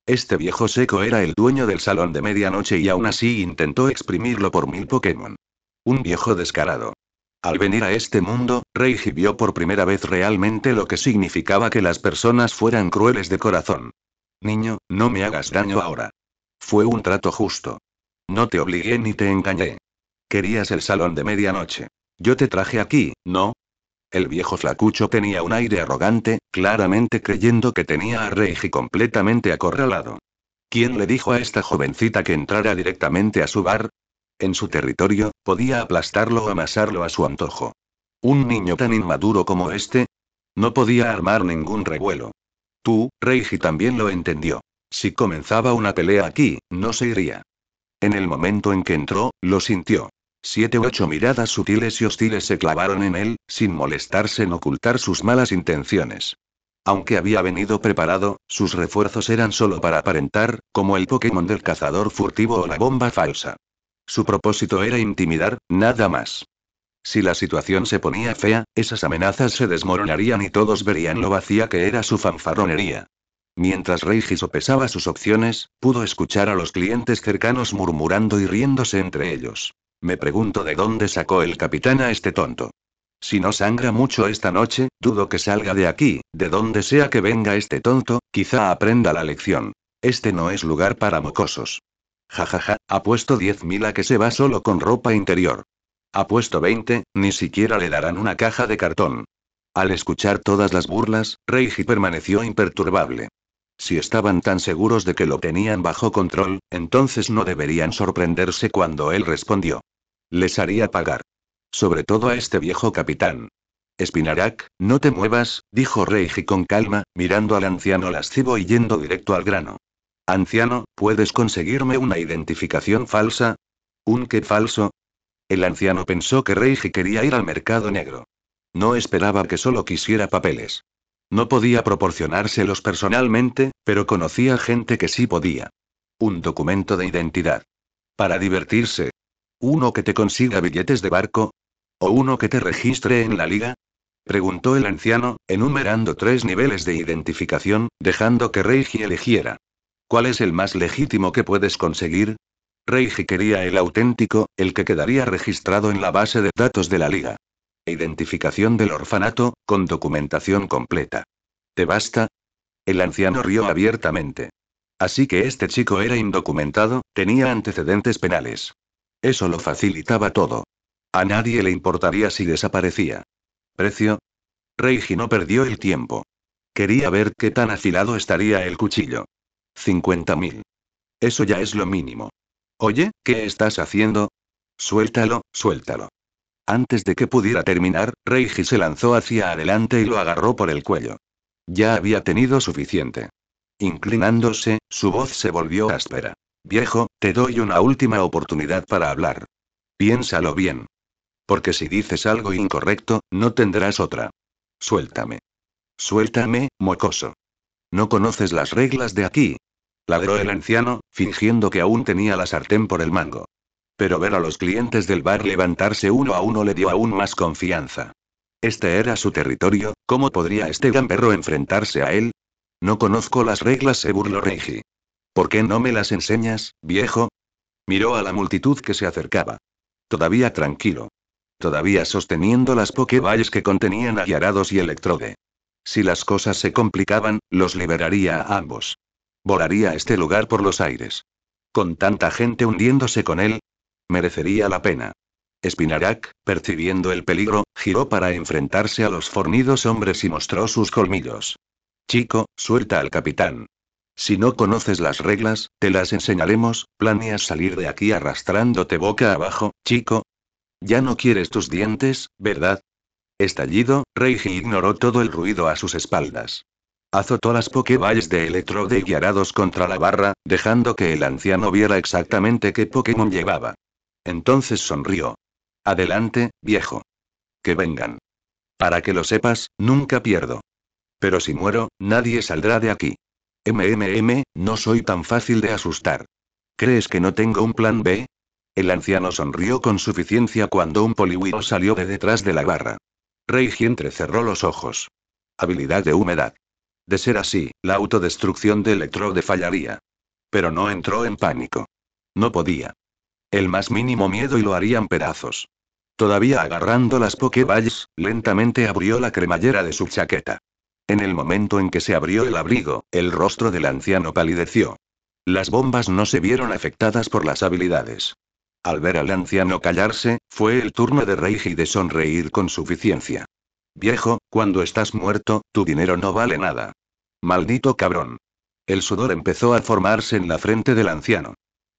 Este viejo seco era el dueño del salón de medianoche y aún así intentó exprimirlo por 1000 Pokémon. Un viejo descarado. Al venir a este mundo, Reiji vio por primera vez realmente lo que significaba que las personas fueran crueles de corazón. Niño, no me hagas daño ahora. Fue un trato justo. No te obligué ni te engañé. Querías el salón de medianoche. Yo te traje aquí, ¿no? El viejo flacucho tenía un aire arrogante, claramente creyendo que tenía a Reiji completamente acorralado. ¿Quién le dijo a esta jovencita que entrara directamente a su bar? En su territorio, podía aplastarlo o amasarlo a su antojo. Un niño tan inmaduro como este no podía armar ningún revuelo. Reiji también lo entendió. Si comenzaba una pelea aquí, no se iría. En el momento en que entró, lo sintió. 7 u 8 miradas sutiles y hostiles se clavaron en él, sin molestarse en ocultar sus malas intenciones. Aunque había venido preparado, sus refuerzos eran solo para aparentar, como el Pokémon del cazador furtivo o la bomba falsa. Su propósito era intimidar, nada más. Si la situación se ponía fea, esas amenazas se desmoronarían y todos verían lo vacía que era su fanfarronería. Mientras Reiji sopesaba sus opciones, pudo escuchar a los clientes cercanos murmurando y riéndose entre ellos. Me pregunto de dónde sacó el capitán a este tonto. Si no sangra mucho esta noche, dudo que salga de aquí, de donde sea que venga este tonto, quizá aprenda la lección. Este no es lugar para mocosos. Jajaja, apuesto 10.000 a que se va solo con ropa interior. Apuesto 20, ni siquiera le darán una caja de cartón. Al escuchar todas las burlas, Reiji permaneció imperturbable. Si estaban tan seguros de que lo tenían bajo control, entonces no deberían sorprenderse cuando él respondió. Les haría pagar. Sobre todo a este viejo capitán. Spinarak, no te muevas, dijo Reiji con calma, mirando al anciano lascivo y yendo directo al grano. Anciano, ¿puedes conseguirme una identificación falsa? ¿Un qué falso? El anciano pensó que Reiji quería ir al mercado negro. No esperaba que solo quisiera papeles. No podía proporcionárselos personalmente, pero conocía gente que sí podía. Un documento de identidad. Para divertirse. ¿Uno que te consiga billetes de barco? ¿O uno que te registre en la liga? Preguntó el anciano, enumerando 3 niveles de identificación, dejando que Reiji eligiera. ¿Cuál es el más legítimo que puedes conseguir? Reiji quería el auténtico, el que quedaría registrado en la base de datos de la liga. Identificación del orfanato, con documentación completa. ¿Te basta? El anciano rió abiertamente. Así que este chico era indocumentado, tenía antecedentes penales. Eso lo facilitaba todo. A nadie le importaría si desaparecía. ¿Precio? Reiji no perdió el tiempo. Quería ver qué tan afilado estaría el cuchillo. 50.000. Eso ya es lo mínimo. Oye, ¿qué estás haciendo? Suéltalo, suéltalo. Antes de que pudiera terminar, Reiji se lanzó hacia adelante y lo agarró por el cuello. Ya había tenido suficiente. Inclinándose, su voz se volvió áspera. Viejo, te doy una última oportunidad para hablar. Piénsalo bien. Porque si dices algo incorrecto, no tendrás otra. Suéltame. Suéltame, mocoso. No conoces las reglas de aquí. Ladró el anciano, fingiendo que aún tenía la sartén por el mango. Pero ver a los clientes del bar levantarse uno a uno le dio aún más confianza. Este era su territorio, ¿cómo podría este gamberro enfrentarse a él? No conozco las reglas, se burló Reiji. ¿Por qué no me las enseñas, viejo? Miró a la multitud que se acercaba. Todavía tranquilo. Todavía sosteniendo las Pokéballs que contenían a Gyarados y Electrode. Si las cosas se complicaban, los liberaría a ambos. Volaría este lugar por los aires. Con tanta gente hundiéndose con él, merecería la pena. Spinarak, percibiendo el peligro, giró para enfrentarse a los fornidos hombres y mostró sus colmillos. Chico, suelta al capitán. Si no conoces las reglas, te las enseñaremos. ¿Planeas salir de aquí arrastrándote boca abajo, chico? Ya no quieres tus dientes, ¿verdad? Estallido, Reiji ignoró todo el ruido a sus espaldas. Azotó las Pokéballs de Electrode y Gyarados contra la barra, dejando que el anciano viera exactamente qué Pokémon llevaba. Entonces sonrió. Adelante, viejo. Que vengan. Para que lo sepas, nunca pierdo. Pero si muero, nadie saldrá de aquí. No soy tan fácil de asustar. ¿Crees que no tengo un plan B? El anciano sonrió con suficiencia cuando un poliwhirl salió de detrás de la barra. Reiji entrecerró los ojos. Habilidad de humedad. De ser así, la autodestrucción de Electrode fallaría. Pero no entró en pánico. No podía. El más mínimo miedo y lo harían pedazos. Todavía agarrando las Pokéballs, lentamente abrió la cremallera de su chaqueta. En el momento en que se abrió el abrigo, el rostro del anciano palideció. Las bombas no se vieron afectadas por las habilidades. Al ver al anciano callarse, fue el turno de Reiji de sonreír con suficiencia. Viejo, cuando estás muerto, tu dinero no vale nada. Maldito cabrón. El sudor empezó a formarse en la frente del anciano.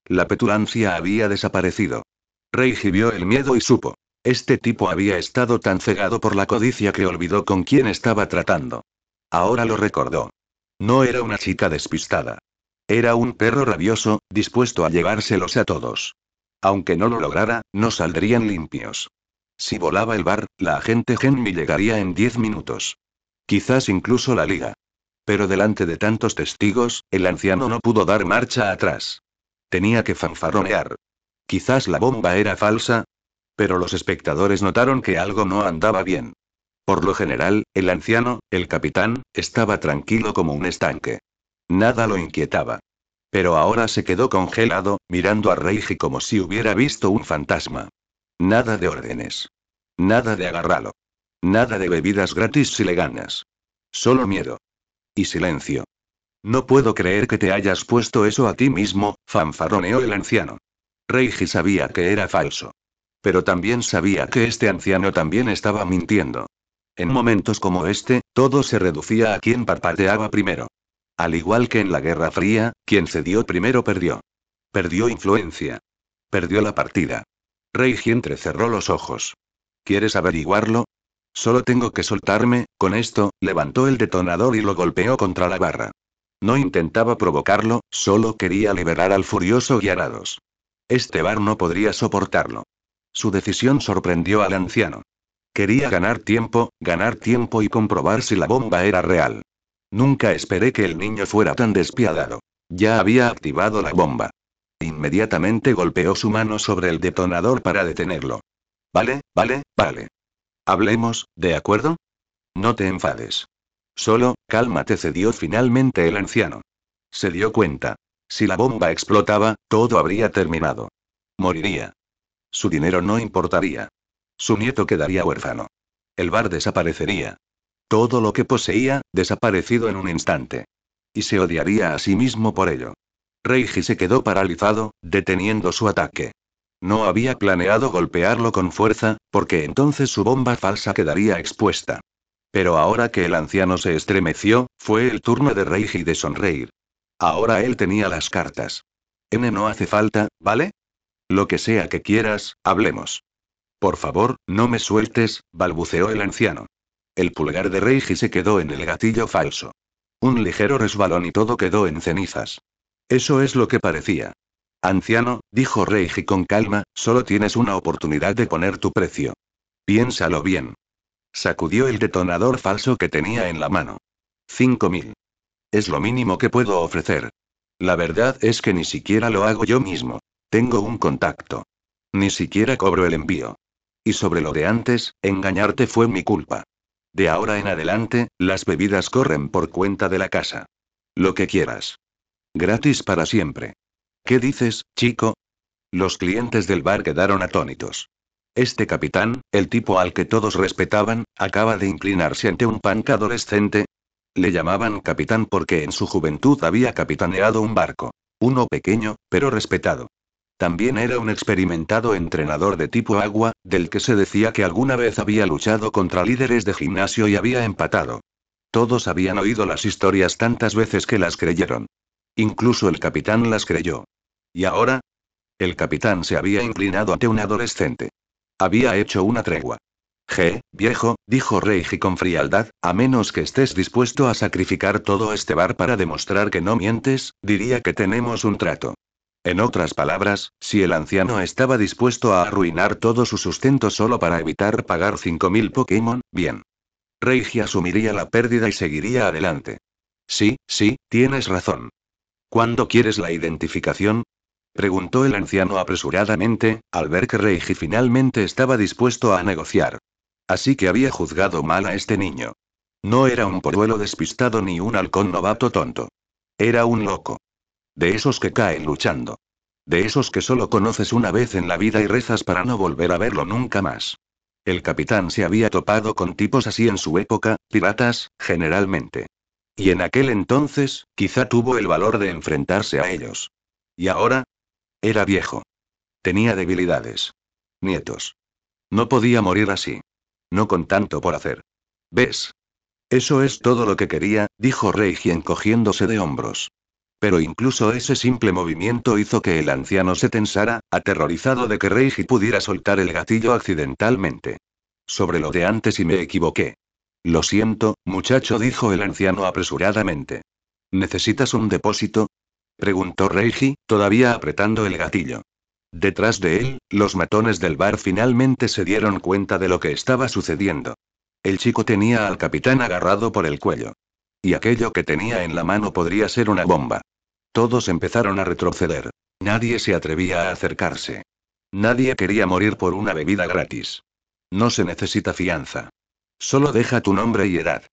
La petulancia había desaparecido. Reiji vio el miedo y supo. Este tipo había estado tan cegado por la codicia que olvidó con quién estaba tratando. Ahora lo recordó. No era una chica despistada. Era un perro rabioso, dispuesto a llevárselos a todos. Aunque no lo lograra, no saldrían limpios. Si volaba el bar, la agente Genmi llegaría en 10 minutos. Quizás incluso la liga. Pero delante de tantos testigos, el anciano no pudo dar marcha atrás. Tenía que fanfarronear. Quizás la bomba era falsa. Pero los espectadores notaron que algo no andaba bien. Por lo general, el anciano, el capitán, estaba tranquilo como un estanque. Nada lo inquietaba. Pero ahora se quedó congelado, mirando a Reiji como si hubiera visto un fantasma. Nada de órdenes. Nada de agárralo. Nada de bebidas gratis si le ganas. Solo miedo. Y silencio. No puedo creer que te hayas puesto eso a ti mismo, fanfarroneó el anciano. Reiji sabía que era falso. Pero también sabía que este anciano también estaba mintiendo. En momentos como este, todo se reducía a quien parpadeaba primero. Al igual que en la Guerra Fría, quien cedió primero perdió. Perdió influencia. Perdió la partida. Reiji entrecerró los ojos. ¿Quieres averiguarlo? Solo tengo que soltarme. Con esto, levantó el detonador y lo golpeó contra la barra. No intentaba provocarlo, solo quería liberar al furioso Gyarados. Este bar no podría soportarlo. Su decisión sorprendió al anciano. Quería ganar tiempo y comprobar si la bomba era real. Nunca esperé que el niño fuera tan despiadado. Ya había activado la bomba. Inmediatamente golpeó su mano sobre el detonador para detenerlo. Vale. Hablemos, ¿de acuerdo? No te enfades. Solo, cálmate, cedió finalmente el anciano. Se dio cuenta. Si la bomba explotaba, todo habría terminado. Moriría. Su dinero no importaría. Su nieto quedaría huérfano. El bar desaparecería. Todo lo que poseía, desaparecido en un instante. Y se odiaría a sí mismo por ello. Reiji se quedó paralizado, deteniendo su ataque. No había planeado golpearlo con fuerza, porque entonces su bomba falsa quedaría expuesta. Pero ahora que el anciano se estremeció, fue el turno de Reiji de sonreír. Ahora él tenía las cartas. No hace falta, ¿vale? Lo que sea que quieras, hablemos. Por favor, no me sueltes, balbuceó el anciano. El pulgar de Reiji se quedó en el gatillo falso. Un ligero resbalón y todo quedó en cenizas. Eso es lo que parecía. Anciano, dijo Reiji con calma, solo tienes una oportunidad de poner tu precio. Piénsalo bien. Sacudió el detonador falso que tenía en la mano. 5000. Es lo mínimo que puedo ofrecer. La verdad es que ni siquiera lo hago yo mismo. Tengo un contacto. Ni siquiera cobro el envío. Y sobre lo de antes, engañarte fue mi culpa. De ahora en adelante, las bebidas corren por cuenta de la casa. Lo que quieras. Gratis para siempre. ¿Qué dices, chico? Los clientes del bar quedaron atónitos. Este capitán, el tipo al que todos respetaban, acaba de inclinarse ante un punk adolescente. Le llamaban capitán porque en su juventud había capitaneado un barco. Uno pequeño, pero respetado. También era un experimentado entrenador de tipo agua, del que se decía que alguna vez había luchado contra líderes de gimnasio y había empatado. Todos habían oído las historias tantas veces que las creyeron. Incluso el capitán las creyó. ¿Y ahora? El capitán se había inclinado ante un adolescente. Había hecho una tregua. Viejo, dijo Reiji con frialdad, a menos que estés dispuesto a sacrificar todo este bar para demostrar que no mientes, diría que tenemos un trato. En otras palabras, si el anciano estaba dispuesto a arruinar todo su sustento solo para evitar pagar 5000 Pokémon, bien. Reiji asumiría la pérdida y seguiría adelante. Sí, tienes razón. ¿Cuándo quieres la identificación? Preguntó el anciano apresuradamente, al ver que Reiji finalmente estaba dispuesto a negociar. Así que había juzgado mal a este niño. No era un polluelo despistado ni un halcón novato tonto. Era un loco. De esos que caen luchando. De esos que solo conoces una vez en la vida y rezas para no volver a verlo nunca más. El capitán se había topado con tipos así en su época, piratas, generalmente. Y en aquel entonces, quizá tuvo el valor de enfrentarse a ellos. ¿Y ahora? Era viejo. Tenía debilidades. Nietos. No podía morir así. No con tanto por hacer. ¿Ves? Eso es todo lo que quería, dijo Reiji encogiéndose de hombros. Pero incluso ese simple movimiento hizo que el anciano se tensara, aterrorizado de que Reiji pudiera soltar el gatillo accidentalmente. Sobre lo de antes y me equivoqué. Lo siento, muchacho, dijo el anciano apresuradamente. ¿Necesitas un depósito? Preguntó Reiji, todavía apretando el gatillo. Detrás de él, los matones del bar finalmente se dieron cuenta de lo que estaba sucediendo. El chico tenía al capitán agarrado por el cuello. Y aquello que tenía en la mano podría ser una bomba. Todos empezaron a retroceder. Nadie se atrevía a acercarse. Nadie quería morir por una bebida gratis. No se necesita fianza. Solo deja tu nombre y edad.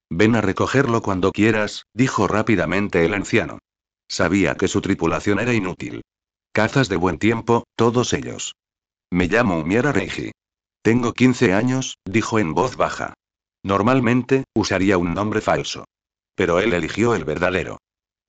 Ven a recogerlo cuando quieras, dijo rápidamente el anciano. Sabía que su tripulación era inútil. Cazas de buen tiempo, todos ellos. Me llamo Umiara Reiji. Tengo 15 años, dijo en voz baja. Normalmente, usaría un nombre falso. Pero él eligió el verdadero.